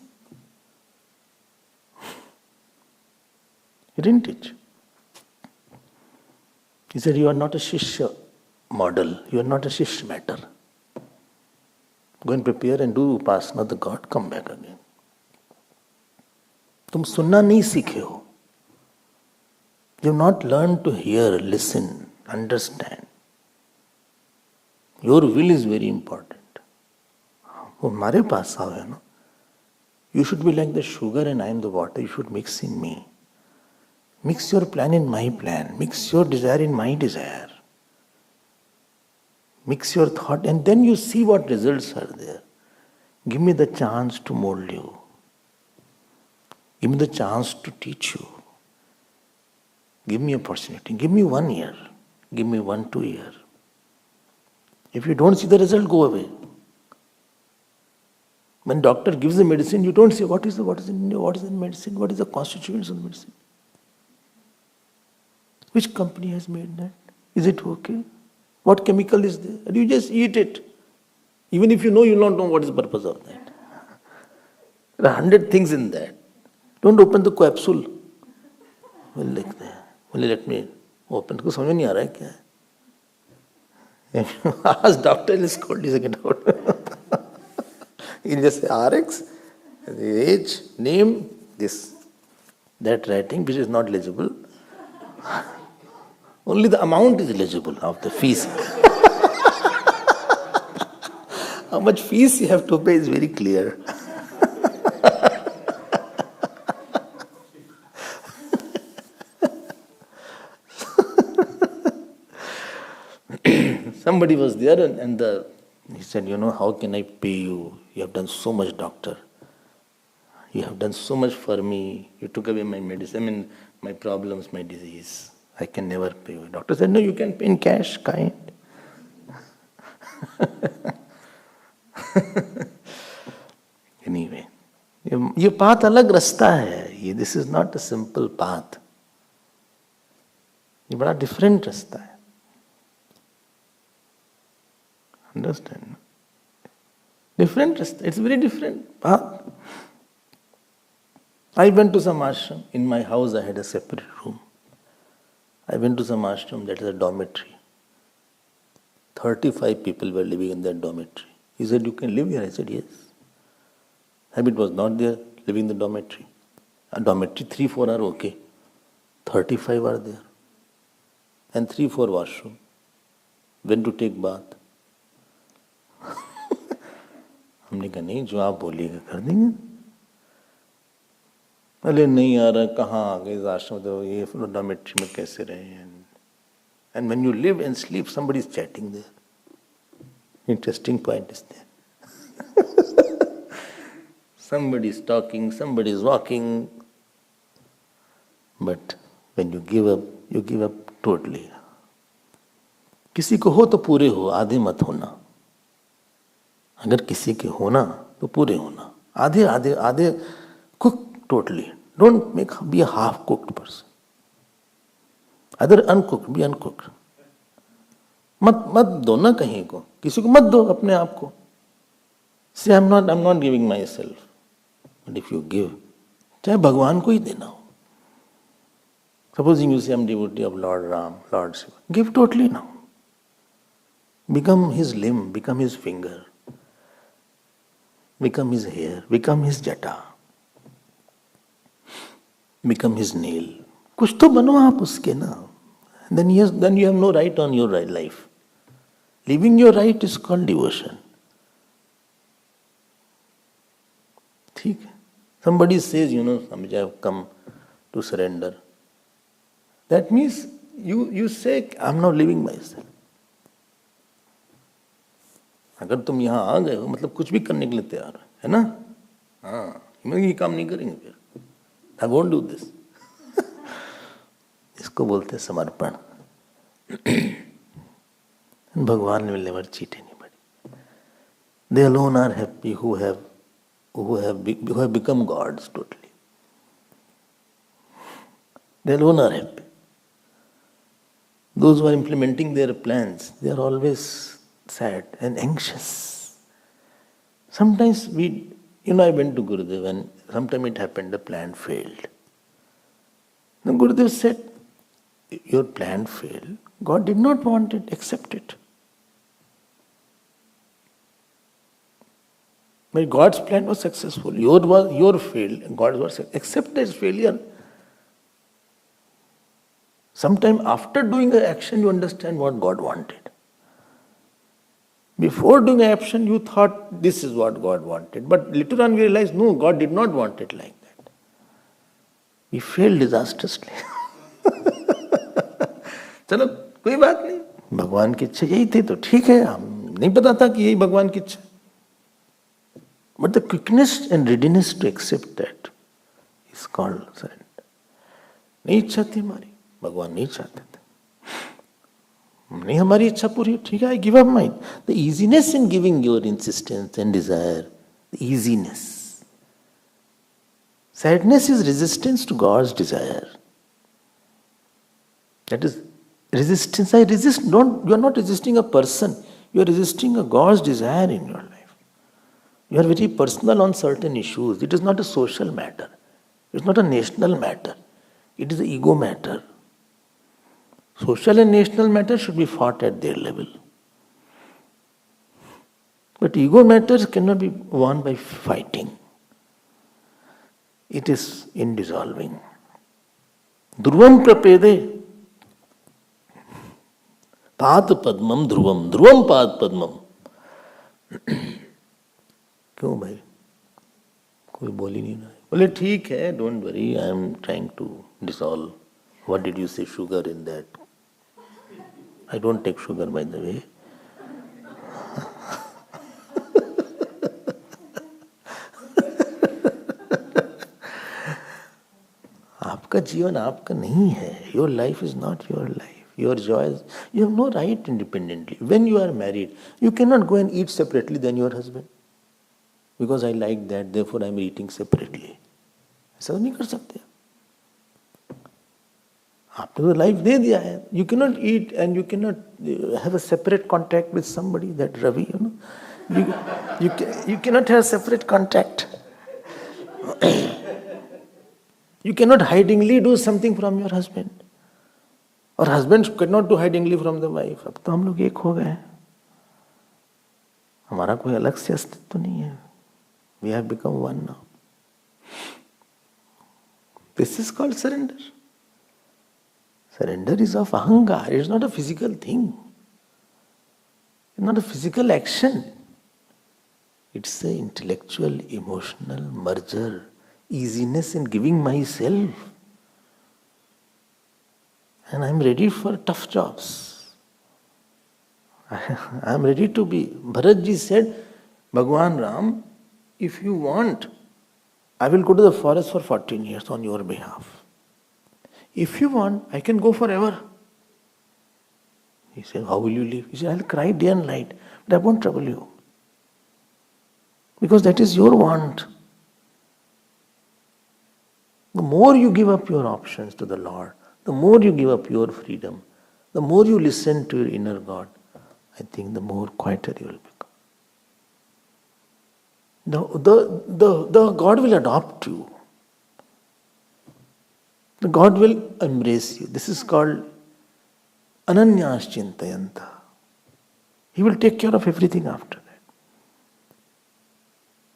Speaker 3: Didn't it? He said, you are not a Shishya model. You are not a Shishya matter. Go and prepare and do Upasana the God. Come back again. तुम सुनना नहीं सीखे हो. You have not learned to hear, listen, understand. Your will is very important. वो हमारे पास आओ है ना. You should be like the sugar and I am the water. You should mix in me. Mix your plan in my plan. Mix your desire in my desire. Mix your thought and then you see what results are there. Give me the chance to mold you. Give me the chance to teach you. Give me opportunity. Give me 1 year. Give me 1-2 years. If you don't see the result, go away. When doctor gives the medicine, you don't say what is the medicine, what is the constituents of the medicine. Which company has made that? Is it okay? What chemical is there? And you just eat it. Even if you know, you will not know what is the purpose of that. There are 100 things in that. Don't open the capsule. Well, like that. Well, let me open. Because समझ नहीं आ रहा है क्या है. Ask doctor, he'll scold you, get out. He'll just say RX, the age, name, this. That writing which is not legible. Only the amount is legible of the fees. How much fees you have to pay is very clear. Somebody was there and he said, how can I pay you? You have done so much, doctor. You have done so much for me. You took away my medicine, my problems, my disease. I can never pay you. Doctor said, no, you can pay in cash, kind. Anyway, ये path अलग रास्ता है. This is not a simple path. ये बड़ा different रास्ता है. Understand? Different रास्ता. It's very different path. I went to some ashram. In my house, I had a separate room. I went to some ashram that is a dormitory. 35 people were living in that dormitory. He said, you can live here. I said, yes. Habit was not there, living in the dormitory. A dormitory, 3-4 are okay. 35 are there. And 3-4 washroom. When to take bath? हमने कहा नहीं, जो आप बोलिएगा कर देंगे. अरे नहीं आ रहा, कहाँ आ गए इस आश्रम, तो ये डॉर्मेट्री में कैसे रहे. And when you live and sleep, somebody is chatting there. Interesting point is there. Somebody is talking, somebody is walking. But when you give up totally. किसी को हो तो पूरे हो, आधे मत होना. अगर किसी के होना तो पूरे होना. आधे cook totally. Don't be a half-cooked person. Either uncooked, be uncooked. मत दो ना कहीं को. किसी को मत दो अपने आप को. Say, I'm not giving myself. But if you give, चाहे भगवान को ही देना हो. Supposing you say, I'm devotee of Lord Ram, Lord Shiva. Give totally now. Become his limb, become his finger. become his hair, become his jata, become his nail. कुछ तो बनो आप उसके ना. Then you have no right on your life. Living your right is called devotion. ठीक है. Somebody says, Swamiji, I have come to surrender. That means you say, I'm not living myself. अगर तुम यहाँ आ गए हो मतलब कुछ भी करने के लिए तैयार है ना. हाँ, ये काम नहीं करेंगे फिर. I won't do this. इसको बोलते हैं समर्पण. भगवान will never cheat anybody. They alone are happy who have become gods totally. They alone are happy. Those who are implementing their plans, they are always sad and anxious. Sometimes I went to Gurudev and sometimes it happened the plan failed. Now Gurudev said, your plan failed. God did not want it, accept it. But God's plan was successful. Your failed, God's was accept this failure. Sometime after doing an action, you understand what God wanted. Before doing an action, you thought this is what God wanted. But later on, we realized, no, God did not want it like that. We failed disastrously. चलो कोई बात नहीं, भगवान की इच्छा यही थी तो ठीक है. हम नहीं पता था कि यही भगवान की इच्छा. But the quickness and readiness to accept that is called surrender. नहीं इच्छा थी हमारी, भगवान नहीं चाहते थे. नहीं हमारी इच्छा पूरी, ठीक है, I give up mine. The easiness in giving your insistence and desire, the easiness. Sadness is resistance to God's desire. That is resistance. I resist. You are not resisting a person. You are resisting a God's desire in your life. You are very personal on certain issues. It is not a social matter. It is not a national matter. It is an ego matter. Social and national matters should be fought at their level. But ego matters cannot be won by fighting. It is indissolving. Dhruvam prapede. पाद पद्मम ध्रुवम, ध्रुवम पाद पद्मम. क्यों भाई, कोई बोल ही नहीं रहा है. बोले ठीक है, don't worry, I am trying to dissolve. What did you say, sugar in that? I don't take sugar by the way. आपका जीवन आपका नहीं है. Your life is not your life. Your joys, you have no right independently. When you are married, you cannot go and eat separately than your husband. Because I like that, therefore I am eating separately. ऐसा नहीं कर सकते. आपने तो life दे दिया है. You cannot eat and you cannot have a separate contact with somebody. That Ravi, you cannot have separate contact. You cannot hidingly do something from your husband. और husband can not do hidingly from the wife. अब तो हम लोग एक हो गए, हमारा कोई अलग से अस्तित्व तो नहीं है. We have become one now. This is called surrender. Surrender is of अहंकार. It is not a physical thing, it not a physical action. It's a intellectual emotional merger, easiness in giving myself. And I am ready for tough jobs. I am ready to be. Bharatji said, Bhagwan Ram, if you want, I will go to the forest for 14 years on your behalf. If you want, I can go forever. He said, how will you live? He said, I will cry day and night, but I won't trouble you. Because that is your want. The more you give up your options to the Lord, the more you give up your freedom, the more you listen to your inner God, I think the more quieter you will become. The God will adopt you. The God will embrace you. This is called ananyas chintayanta. He will take care of everything after that.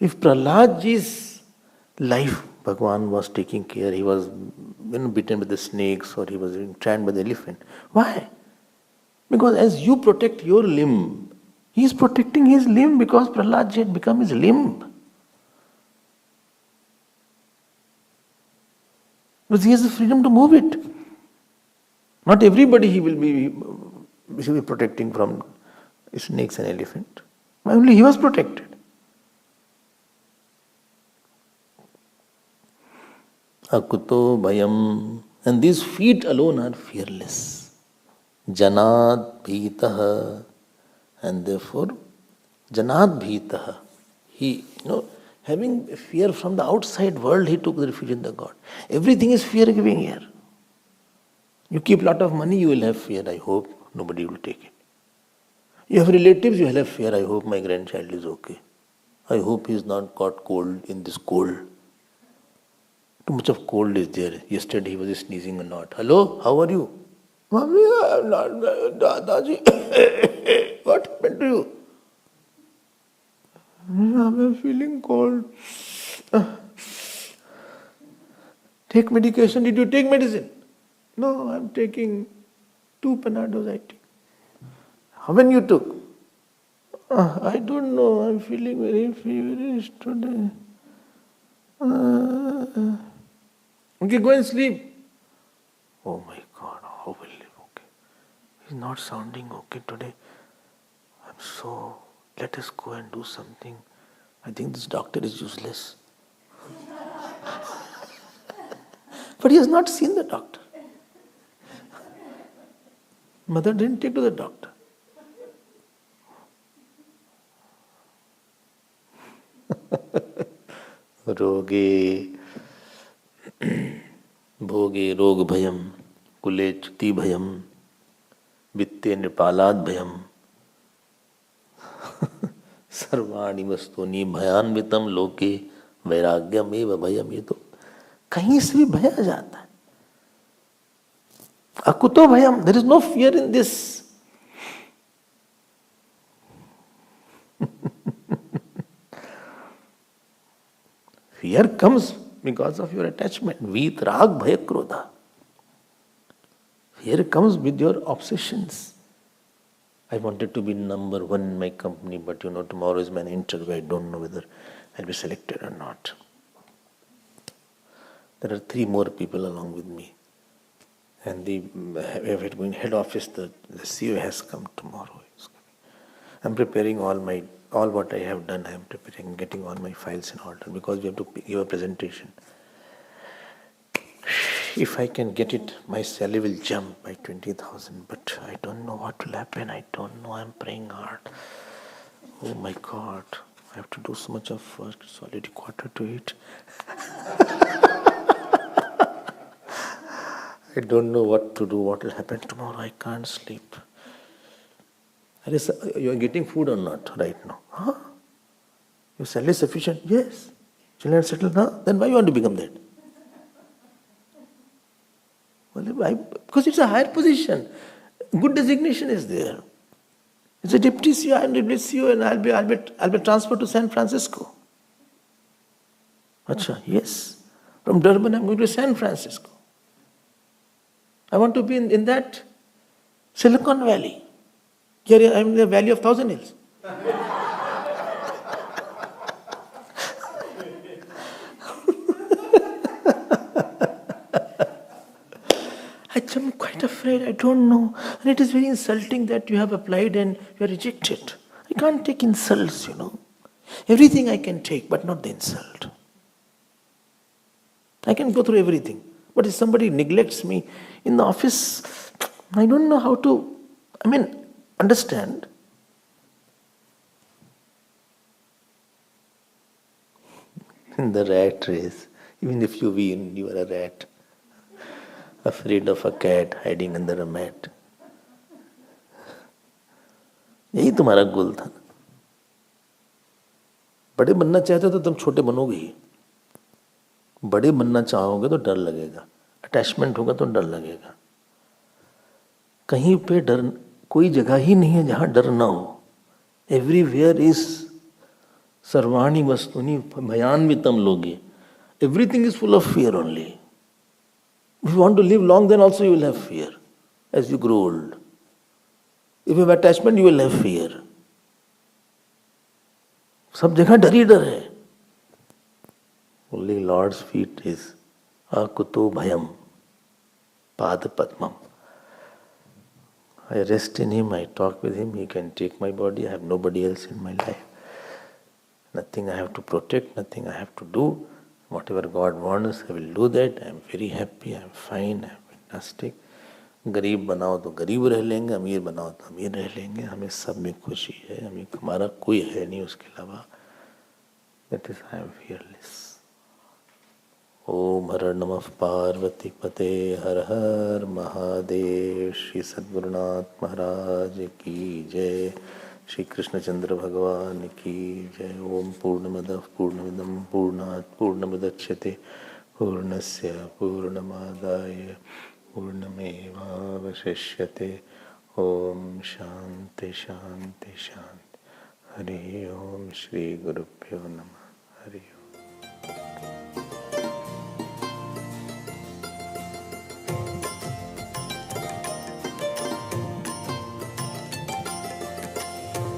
Speaker 3: If Prahladji's life, Bhagwan was taking care, he was bitten by the snakes or he was trapped by the elephant. Why? Because as you protect your limb, he is protecting his limb because Prahladji had become his limb. Because he has the freedom to move it. Not everybody he will be protecting from snakes and elephant. Only he was protected. Akuto bhayam. And these feet alone are fearless. Janad bhitaha. And therefore, janad bhitaha. He, having fear from the outside world, he took the refuge in the God. Everything is fear-giving here. You keep a lot of money, you will have fear. I hope nobody will take it. You have relatives, you will have fear. I hope my grandchild is okay. I hope he is not caught cold in this cold. Too much of cold is there. Yesterday he was sneezing a lot. Hello, how are you? Mommy, I am not Dadaji. What happened to you? I am feeling cold. Take medication. Did you take medicine? No, I am taking 2 Panados I take. How many you took? I don't know. I am feeling very feverish today. Okay, go and sleep. Oh my God, how will live? Okay. He's not sounding okay today. Let us go and do something. I think this doctor is useless. But he has not seen the doctor. Mother didn't take to the doctor. Roge bhoge rog bhayam kule chuti bhayam vitte nirpalad bhayam सर्वाणि वस्तुनि भयान्वितम लोके वैराग्यम एव भयम. ये तो कहीं से भी भय आ जाता है. अकुतो भयम, there is no fear in this. Fear comes because of your attachment. Veet, rag, bhaya, krodha. Fear comes with your obsessions. I wanted to be number 1 in my company, but tomorrow is my interview. I don't know whether I'll be selected or not. There are 3 more people along with me. And the head office, the CEO has come tomorrow. I'm preparing all what I have done. I am preparing, getting all my files in order because we have to give a presentation. If I can get it, my salary will jump by 20,000. But I don't know what will happen. I don't know. I'm praying hard. Oh my God! I have to do so much of work. It's already 1:45. I don't know what to do. What will happen tomorrow? I can't sleep. You are getting food or not right now? Huh? Your salary is sufficient? Yes. Children are settled now? Then why you want to become that? Well, because it's a higher position. Good designation is there. It's a deputy CEO, I'm deputy CEO, and I'll be transferred to San Francisco. Acha, yes. From Durban, I'm going to San Francisco. I want to be in that Silicon Valley. Here I'm in the Valley of Thousand Hills. I'm quite afraid, I don't know. And it is very insulting that you have applied and you are rejected. I can't take insults, Everything I can take, but not the insult. I can go through everything. But if somebody neglects me in the office, I don't know how to, understand. In the rat race, even if you win, you are a rat. Afraid of a cat hiding under a mat. यही तुम्हारा गोल था. बड़े बनना चाहते हो तो तुम छोटे बनोगे ही. बड़े बनना चाहोगे तो डर लगेगा. अटैचमेंट होगा तो डर लगेगा. कहीं पे कोई जगह ही नहीं है जहां डर ना हो. Everywhere is Sarvani vastuni bhayanvitam loge. Everything is full of fear only. If you want to live long, then also you will have fear as you grow old. If you have attachment, you will have fear. सब जगह डर ही डर है. Only Lord's feet is akuto bhayam pada padmam. I rest in Him, I talk with Him, He can take my body, I have nobody else in my life. Nothing I have to protect, nothing I have to do. Whatever God wants, I will do that. I am very happy, I am fine, I am fantastic. गरीब बनाओ तो गरीब रह लेंगे, अमीर बनाओ तो अमीर रह लेंगे. हमें सब में खुशी है, हमें हमारा कोई है नहीं उसके अलावा. That is, I am fearless. ओम हर नमः पार्वती पते हर हर महादेव. श्री सद्गुरुनाथ महाराज की जय. श्री कृष्णचंद्र भगवान की जय. ओम पूर्णमदः पूर्णमिदं पूर्णात् पूर्णमुदच्यते पूर्णस्य पूर्णमादाय पूर्णमेवावशिष्यते. ओम शांति शांति शांति. हरि ओम. श्री गुरुभ्यो नमः. हरि ओम.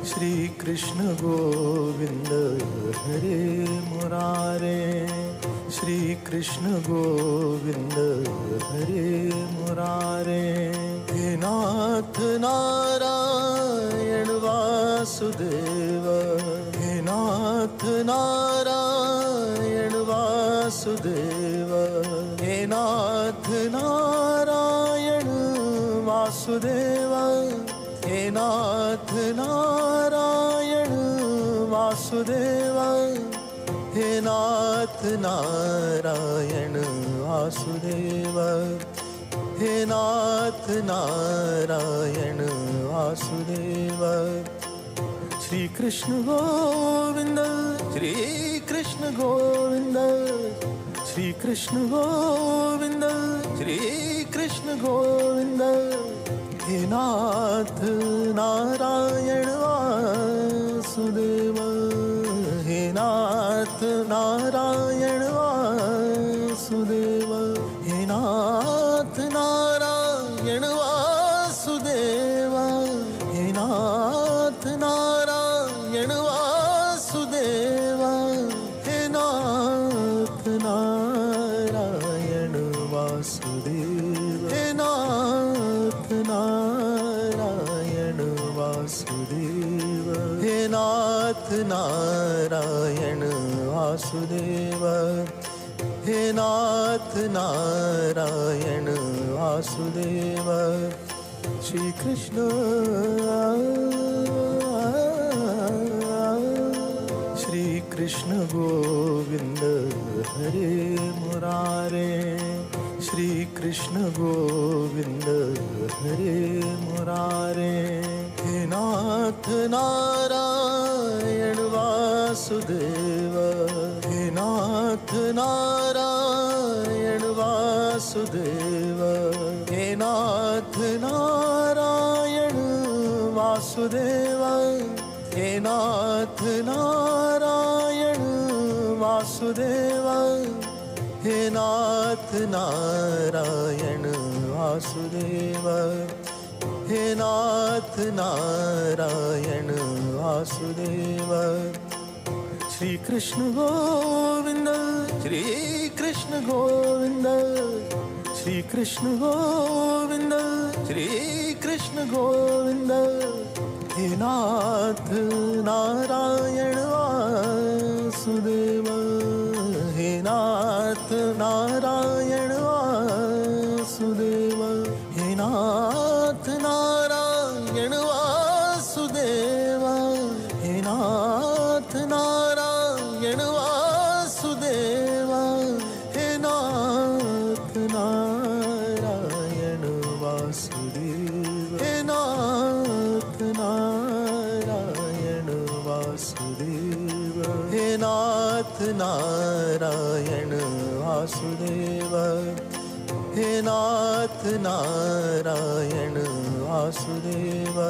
Speaker 1: श्री कृष्ण गोविंद हरे मुरारे. श्री कृष्ण गोविंद हरे मुरारे. हे नाथ नारायण वासुदेव. हे नाथ नारायण वासुदेव. हे नाथ नारायण वासुदेव. हे नाथ नारायण वासुदेव. हे नाथ नारायण वासुदेव. हे नाथ नारायण वासुदेव. श्री कृष्ण गोविंद. श्री कृष्ण गोविंद. श्री कृष्ण गोविंद. श्री कृष्ण गोविंद. हे नाथ नारायण वासुदेव. हे नाथ नारायण वासुदेव. हे नाथ नारायण वासुदेव. हे नाथ नारायण वासुदेव. हे नाथ नारायण वासुदेव. हे नाथ नारायण वासुदेव. हे नाथ नारायण वासुदेव. हे नाथ नारायण वासुदेव. श्री कृष्ण श्री कृष्ण गोविंद हरे मुरारे. श्री कृष्ण गोविंद हरे मुरारे. हे नाथ नारायण वासुदेव. हे नाथ नारायण वासुदेव. हे नाथ नारायण वासुदेव. हे नाथ नारायण वासुदेव. हे नाथ नारायण वासुदेव. हे नाथ नारायण वासुदेव. श्री कृष्ण गोविंद. श्री कृष्ण गोविंद. श्री कृष्ण गोविंद. श्री कृष्ण गोविंद. हे नाथ नारायण वासुदेव. हे नाथ नारायण वासुदेव. हे नाथ नारायण वासुदेव. हे नाथ नारायण वासुदेव. हे नाथ नारायण वासुदेव. हे नाथ नारायण वासुदेव. हे नाथ नारायण वासुदेव. हे नाथ नारायण वासुदेव.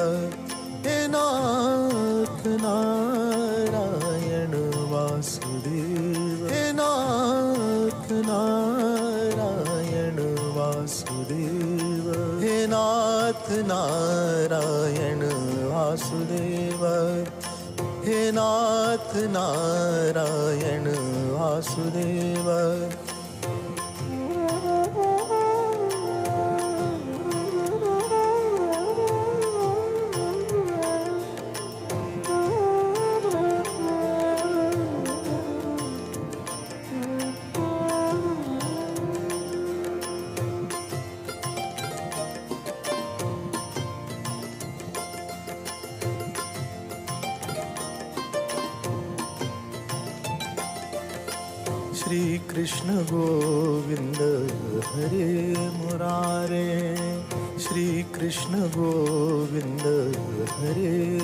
Speaker 1: हे नाथ नारायण
Speaker 4: वासुदेव हे नाथ नारायण वासुदेव हे नाथ नारायण वासुदेव हे नाथ नारायण वासुदेव श्री कृष्ण गोविंद हरे मुरारे श्री कृष्ण गोविंद हरे